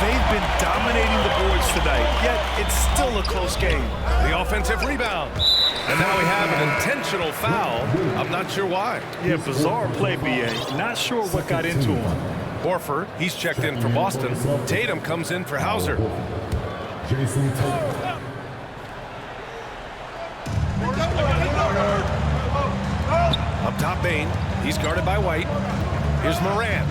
S4: They've been dominating the boards tonight, yet it's still a close game.
S2: The offensive rebound. And now we have an intentional foul. I'm not sure why.
S4: Yeah, bizarre play, B.A. Not sure what got into him.
S2: Horford, he's checked in for Boston. Tatum comes in for Hauser.
S11: Jason Tatum.
S2: Up top, Payne. He's guarded by White. Here's Morant.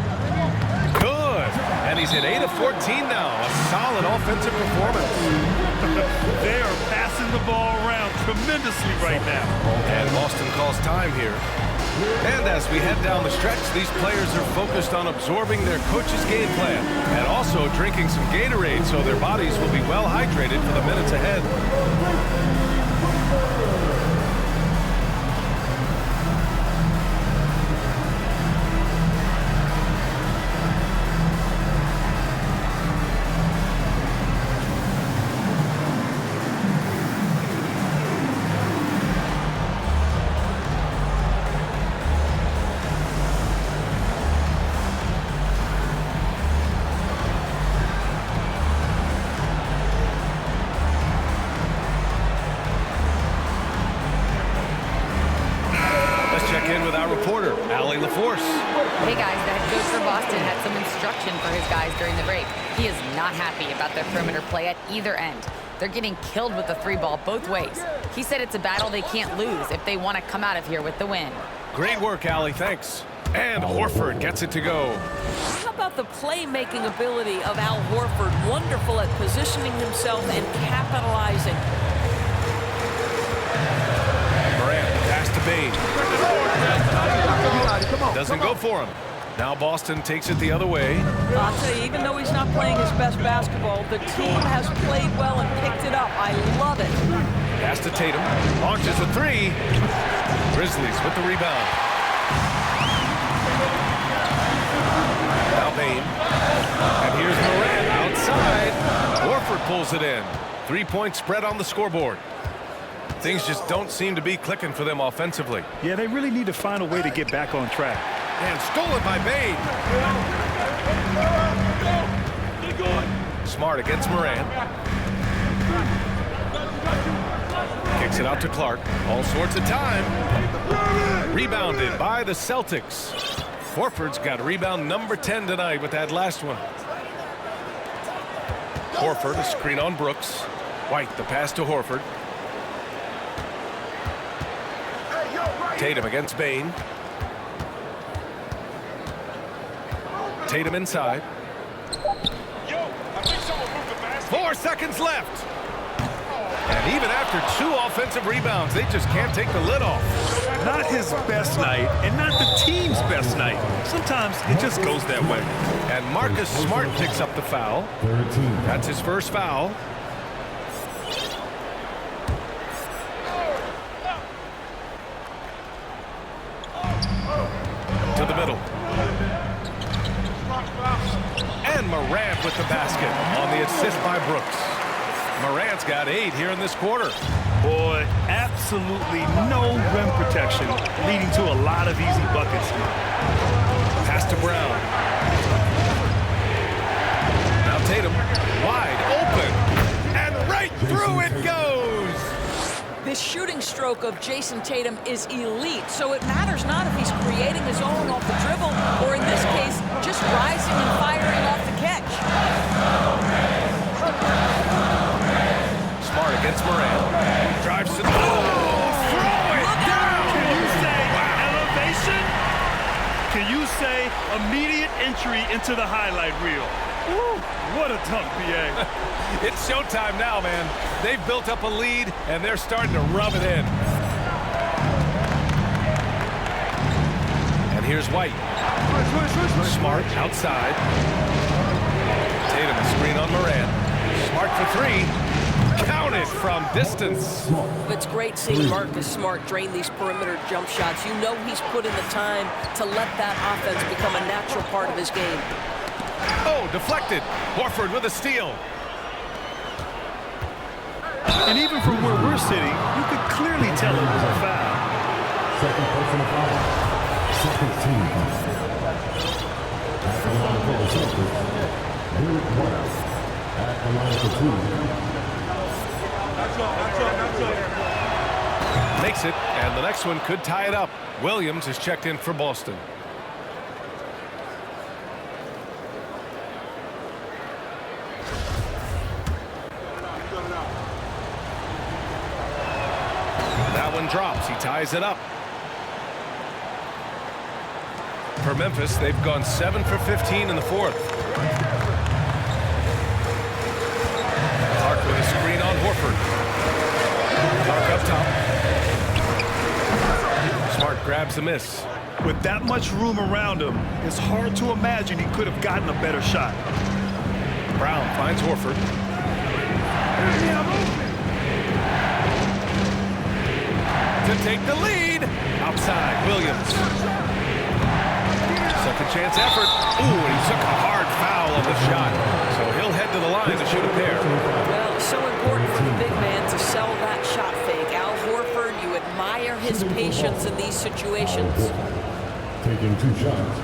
S2: Good. And he's at 8 of 14 now. A solid offensive performance.
S4: They are passing the ball around tremendously right now.
S2: And Boston calls time here. And as we head down the stretch, these players are focused on absorbing their coach's game plan and also drinking some Gatorade so their bodies will be well hydrated for the minutes ahead.
S3: Hey guys, the head coach for Boston had some instruction for his guys during the break. He is not happy about their perimeter play at either end. They're getting killed with the 3-ball both ways. He said it's a battle they can't lose if they want to come out of here with the win.
S2: Great work, Allie, thanks. And Horford gets it to go.
S7: How about the playmaking ability of Al Horford? Wonderful at positioning himself and capitalizing.
S2: Morant, pass to Bane. Doesn't go for him. Now Boston takes it the other way.
S5: I'll tell you, even though he's not playing his best basketball, the team has played well and picked it up. I love it.
S2: Pass to Tatum. Launches a 3. Grizzlies with the rebound. Now Bane. And here's Morant outside. Horford pulls it in. 3-point spread on the scoreboard. Things just don't seem to be clicking for them offensively.
S4: Yeah, they really need to find a way to get back on track.
S2: And stolen by Bane. Smart against Morant. Kicks it out to Clark. All sorts of time. Rebounded by the Celtics. Horford's got rebound number 10 tonight with that last one. Horford, a screen on Brooks. White, the pass to Horford. Tatum against Bane. Tatum inside. 4 seconds left. And even after 2 offensive rebounds, they just can't take the lid off.
S4: Not his best night and not the team's best night. Sometimes it just goes that way.
S2: And Marcus Smart picks up the foul. That's his first foul. To the middle. And Morant with the basket on the assist by Brooks. Morant's got 8 here in this quarter.
S4: Boy, absolutely no rim protection, leading to a lot of easy buckets.
S2: Pass to Brown. Now Tatum, wide open, and right through it goes.
S5: This shooting stroke of Jason Tatum is elite, so it matters not if he's creating his own off the dribble, or in this case, just rising and firing off the catch.
S2: Smart against Morant. Drives to the throw it down!
S4: Can you say elevation? Can you say immediate entry into the highlight reel? Woo, what a dunk, BA.
S2: It's showtime now, man. They've built up a lead, and they're starting to rub it in. And here's White. Smart outside. Tatum a screen on Morant. Smart for 3. Counted from distance.
S7: It's great seeing Marcus Smart drain these perimeter jump shots. You know he's put in the time to let that offense become a natural part of his game.
S2: Oh, deflected. Horford with a steal.
S4: And even from where we're sitting, you could clearly tell it was a foul.
S11: Second personal foul. Second team foul. At the line for the Celtics, Derek White. At the line for 2.
S2: Makes it, and the next one could tie it up. Williams is checked in for Boston. That one drops. He ties it up. For Memphis, they've gone 7 for 15 in the 4th. Clark with a screen on Horford. Clark up top. grabs the miss.
S4: With that much room around him, it's hard to imagine he could have gotten a better shot.
S2: Brown finds Horford. To take the lead. Outside, Williams. Second chance effort. Ooh, and he took a hard foul on the shot. So he'll head to the line to shoot a pair.
S7: Well, so important for the big man to sell that shot fake. Al Horford, you admire his patience in these situations.
S11: Taking 2 shots.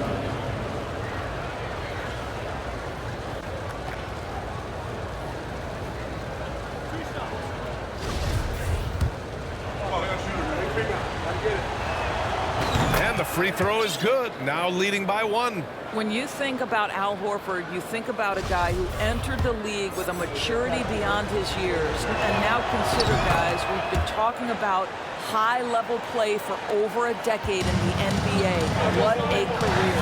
S2: And the free throw is good. Now leading by 1.
S5: When you think about Al Horford, you think about a guy who entered the league with a maturity beyond his years. And now consider, guys, we've been talking about high-level play for over a decade in the NBA. What a career.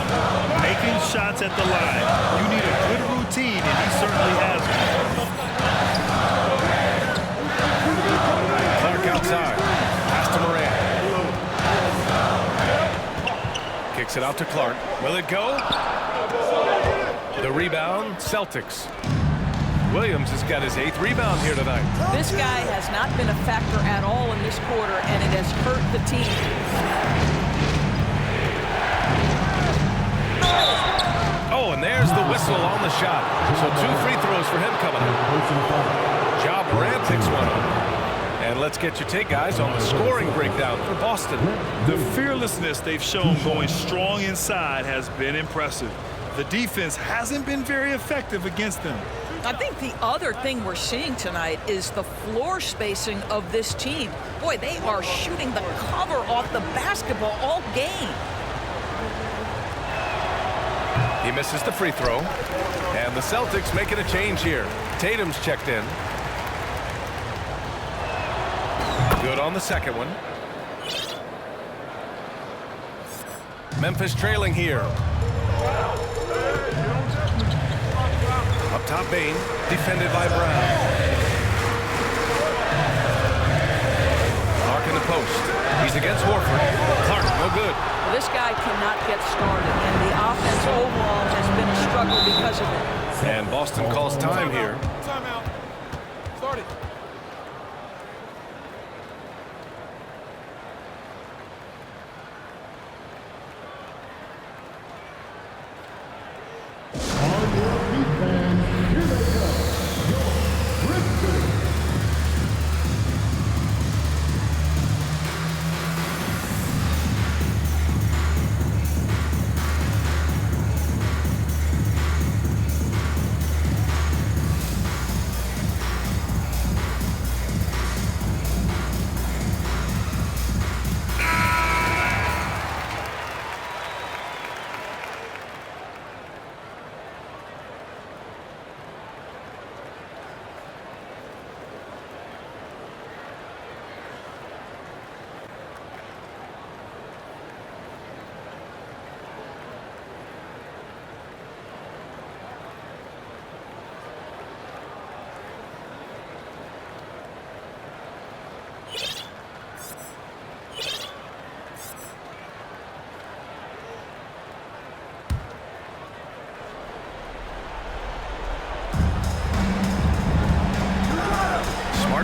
S4: Making shots at the line. You need a good routine, and he certainly has one.
S2: Clark outside. Pass to Morant. Kicks it out to Clark. Will it go? The rebound, Celtics. Williams has got his 8th rebound here tonight.
S5: This guy has not been a factor at all in this quarter, and it has hurt the team.
S2: Oh, and there's the whistle on the shot. So 2 free throws for him coming up. Ja Morant takes one up. And let's get your take, guys, on the scoring breakdown for Boston.
S4: The fearlessness they've shown going strong inside has been impressive. The defense hasn't been very effective against them.
S5: I think the other thing we're seeing tonight is the floor spacing of this team. Boy, they are shooting the cover off the basketball all game.
S2: He misses the free throw. And the Celtics making a change here. Tatum's checked in. Good on the second one. Memphis trailing here. Up top, Bane, defended by Brown. Clark in the post. He's against Horford. Clark, no good.
S5: Well, this guy cannot get started, and the offense overall has been a struggle because of it.
S2: And Boston calls time here.
S1: Timeout. Start it.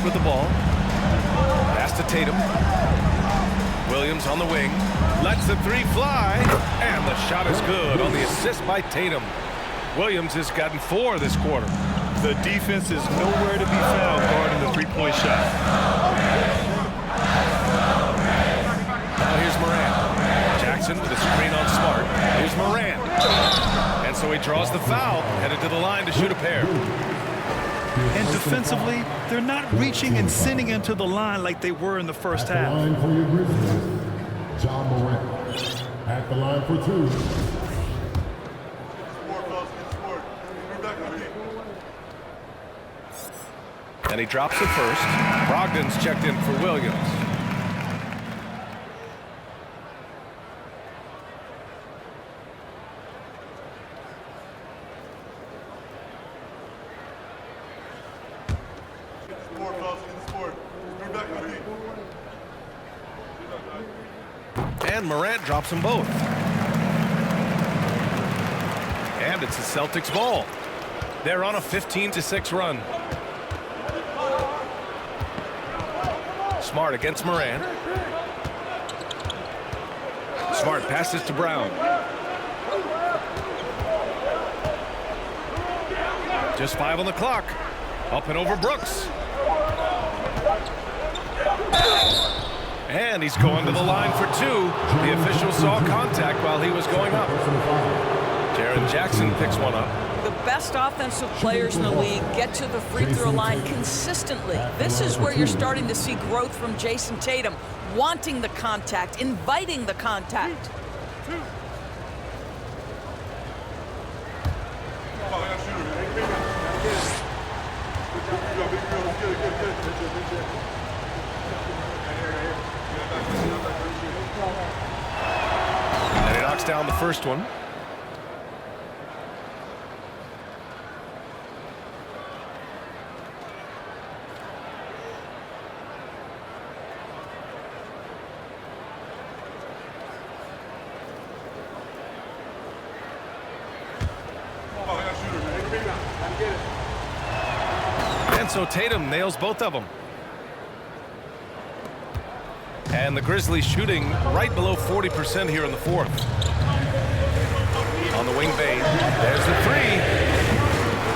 S2: With the ball. Pass to Tatum. Williams on the wing. Lets the 3 fly. And the shot is good on the assist by Tatum. Williams has gotten 4 this quarter.
S4: The defense is nowhere to be found guarding the 3-point shot.
S2: Now here's Morant. Jackson with a screen on Smart. Here's Morant. And so he draws the foul. Headed to the line to shoot a pair.
S4: And defensively, they're not reaching and sending him to the line like they were in the first half.
S11: At the line for your Grizzlies, Ja Morant. At the line for 2.
S2: And he drops it first. Brogdon's checked in for Williams. And Morant drops them both. And it's the Celtics ball. They're on a 15-6 run. Smart against Morant. Smart passes to Brown. Just 5 on the clock. Up and over Brooks. And he's going to the line for 2. The official saw contact while he was going up. Jaren Jackson picks one up.
S5: The best offensive players in the league get to the free throw line consistently. This is where you're starting to see growth from Jason Tatum, wanting the contact, inviting the contact.
S2: And he knocks down the first one. And so Tatum nails both of them. And the Grizzlies shooting right below 40% here in the fourth. On the wing, Bane. There's the 3.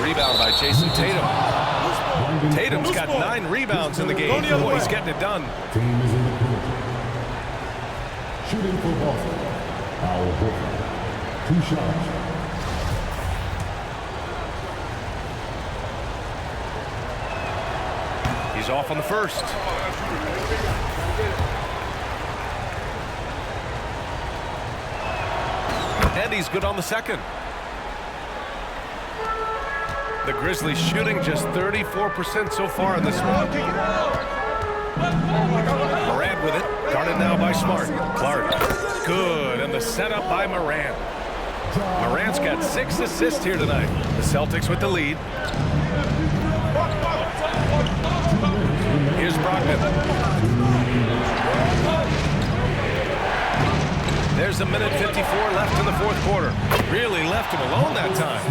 S2: Rebound by Jason Tatum. Tatum's got 9 rebounds in the game. Boy, he's getting it done.
S11: Team is in the corner. Shooting for Boston. Al Horford. 2 shots.
S2: He's off on the first. And he's good on the second. The Grizzlies shooting just 34% so far in this one. Morant with it. Guarded now by Smart. Clark. Good. And the setup by Morant. Morant's got 6 assists here tonight. The Celtics with the lead. Here's Brogdon. There's a minute 54 left in the fourth quarter. Really left him alone that time.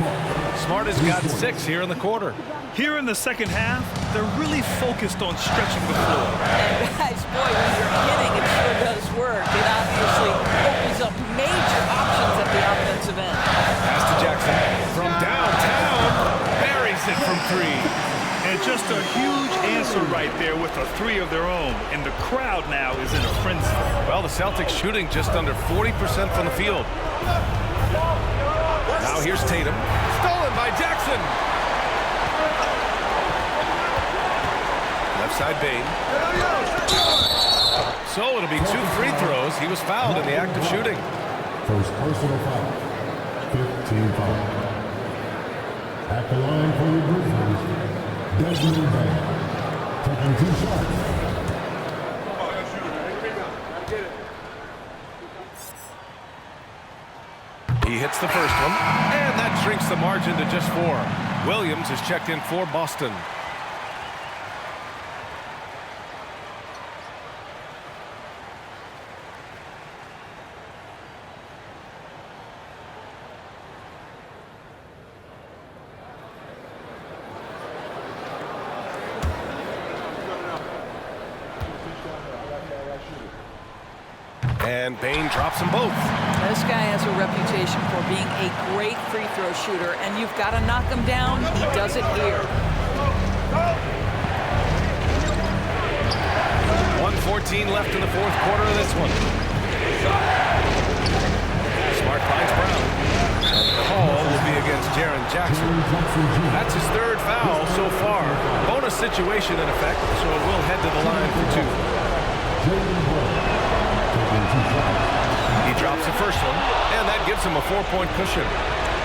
S2: Smart has got 6 here in the quarter.
S4: Here in the second half, they're really focused on stretching the floor.
S5: And guys, boy, when you're hitting, it sure does work. It obviously opens up major options at the offensive end.
S2: Pass to Jackson. From downtown, buries it from 3.
S4: And just a huge answer right there with a 3 of their own. And the crowd now is in a frenzy.
S2: Well, the Celtics shooting just under 40% from the field. Now here's Tatum. Stolen by Jackson. Left side Bane. So it'll be 2 free throws. He was fouled in the act of shooting.
S11: First personal foul. 15 foul. At the line for the Grizzlies. Desmond Bane, taking 2 shots.
S2: He hits the first one, and that shrinks the margin to just 4. Williams is checked in for Boston. And Bane drops them both.
S5: This guy has a reputation for being a great free throw shooter, and you've got to knock him down. He does it here.
S2: 1:14 left in the fourth quarter of this one. Smart finds Brown. And the call will be against Jaren Jackson. That's his 3rd foul so far. Bonus situation in effect, so it will head to the line for 2. He drops the first one, and that gives him a 4-point cushion.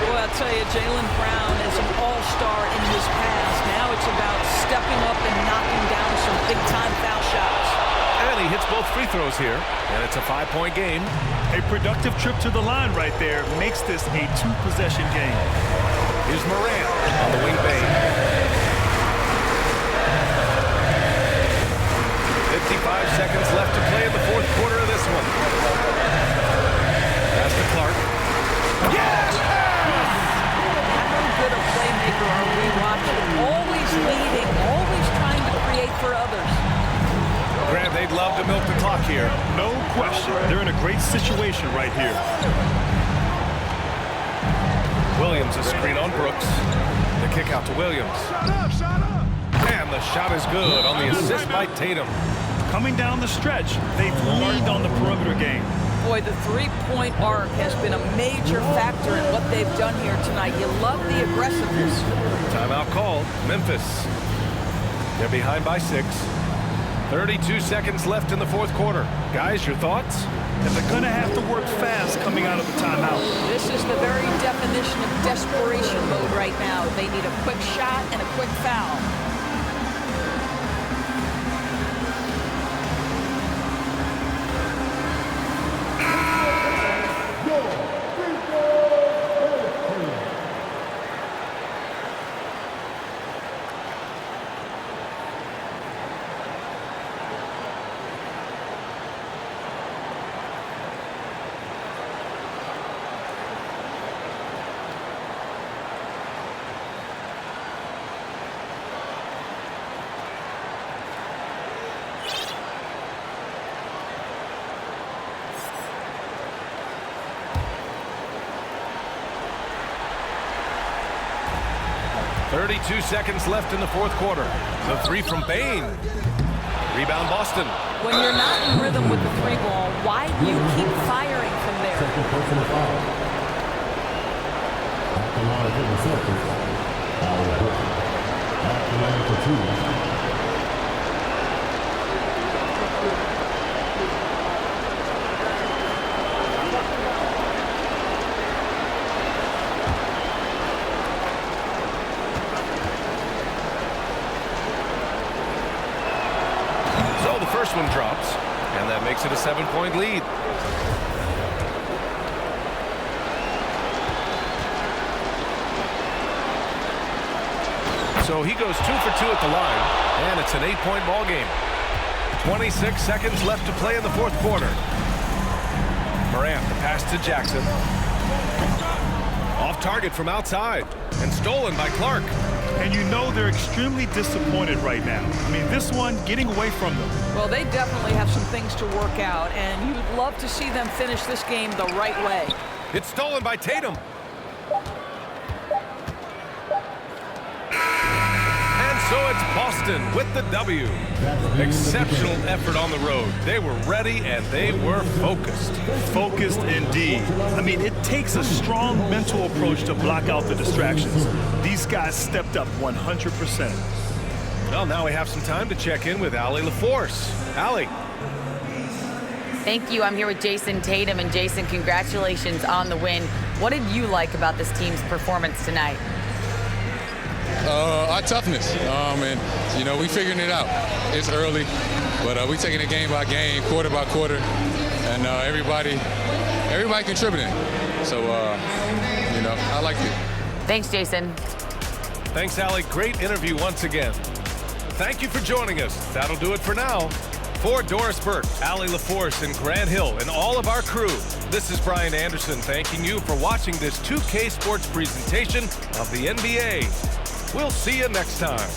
S5: Well, I'll tell you, Jaylen Brown is an all-star in his past. Now it's about stepping up and knocking down some big-time foul shots.
S2: And he hits both free throws here, and it's a 5-point game.
S4: A productive trip to the line right there makes this a 2-possession game.
S2: Here's Morant on the wing Bane. 55 seconds left to play in the fourth quarter of this one.
S4: question. They're in a great situation right here.
S2: Williams a screen on Brooks. The kick out to Williams. And the shot is good on the assist by Tatum.
S4: Coming down the stretch, they've leaned on the perimeter game.
S5: Boy, the three-point arc has been a major factor in what they've done here tonight. You love the aggressiveness.
S2: Timeout called. Memphis. They're behind by 6. 32 seconds left in the fourth quarter. Guys, your thoughts?
S4: And they're going to have to work fast coming out of the timeout.
S5: This is the very definition of desperation mode right now. They need a quick shot and a quick foul.
S2: .32 seconds left in the fourth quarter. The three from Bane. Rebound Boston.
S5: When you're not in rhythm with the three ball, why do you keep firing from there?
S11: Second personal foul. At the line for the Celtics, Al Horford. At the line for 2.
S2: First one drops, and that makes it a 7-point lead. So he goes 2 for 2 at the line, and it's an 8-point ball game. 26 seconds left to play in the fourth quarter. Morant, the pass to Jackson. Off target from outside, and stolen by Clark.
S4: And you know they're extremely disappointed right now. I mean, this one getting away from them.
S5: Well, they definitely have some things to work out, and you'd love to see them finish this game the right way.
S2: It's stolen by Tatum. And so it's Boston with the W. Exceptional effort on the road. They were ready and they were focused.
S4: Focused indeed. I mean, it takes a strong mental approach to block out the distractions. These guys stepped up 100%.
S2: Well, now we have some time to check in with Allie LaForce. Allie.
S3: Thank you. I'm here with Jason Tatum. And Jason, congratulations on the win. What did you like about this team's performance tonight?
S12: Our toughness. And, you know, we figuring it out. It's early, but we taking it game by game, quarter by quarter, and everybody contributing. So, you know, I like it.
S3: Thanks, Jason.
S2: Thanks, Allie. Great interview once again. Thank you for joining us. That'll do it for now. For Doris Burke, Allie LaForce, and Grant Hill, and all of our crew, this is Brian Anderson thanking you for watching this 2K Sports presentation of the NBA. We'll see you next time.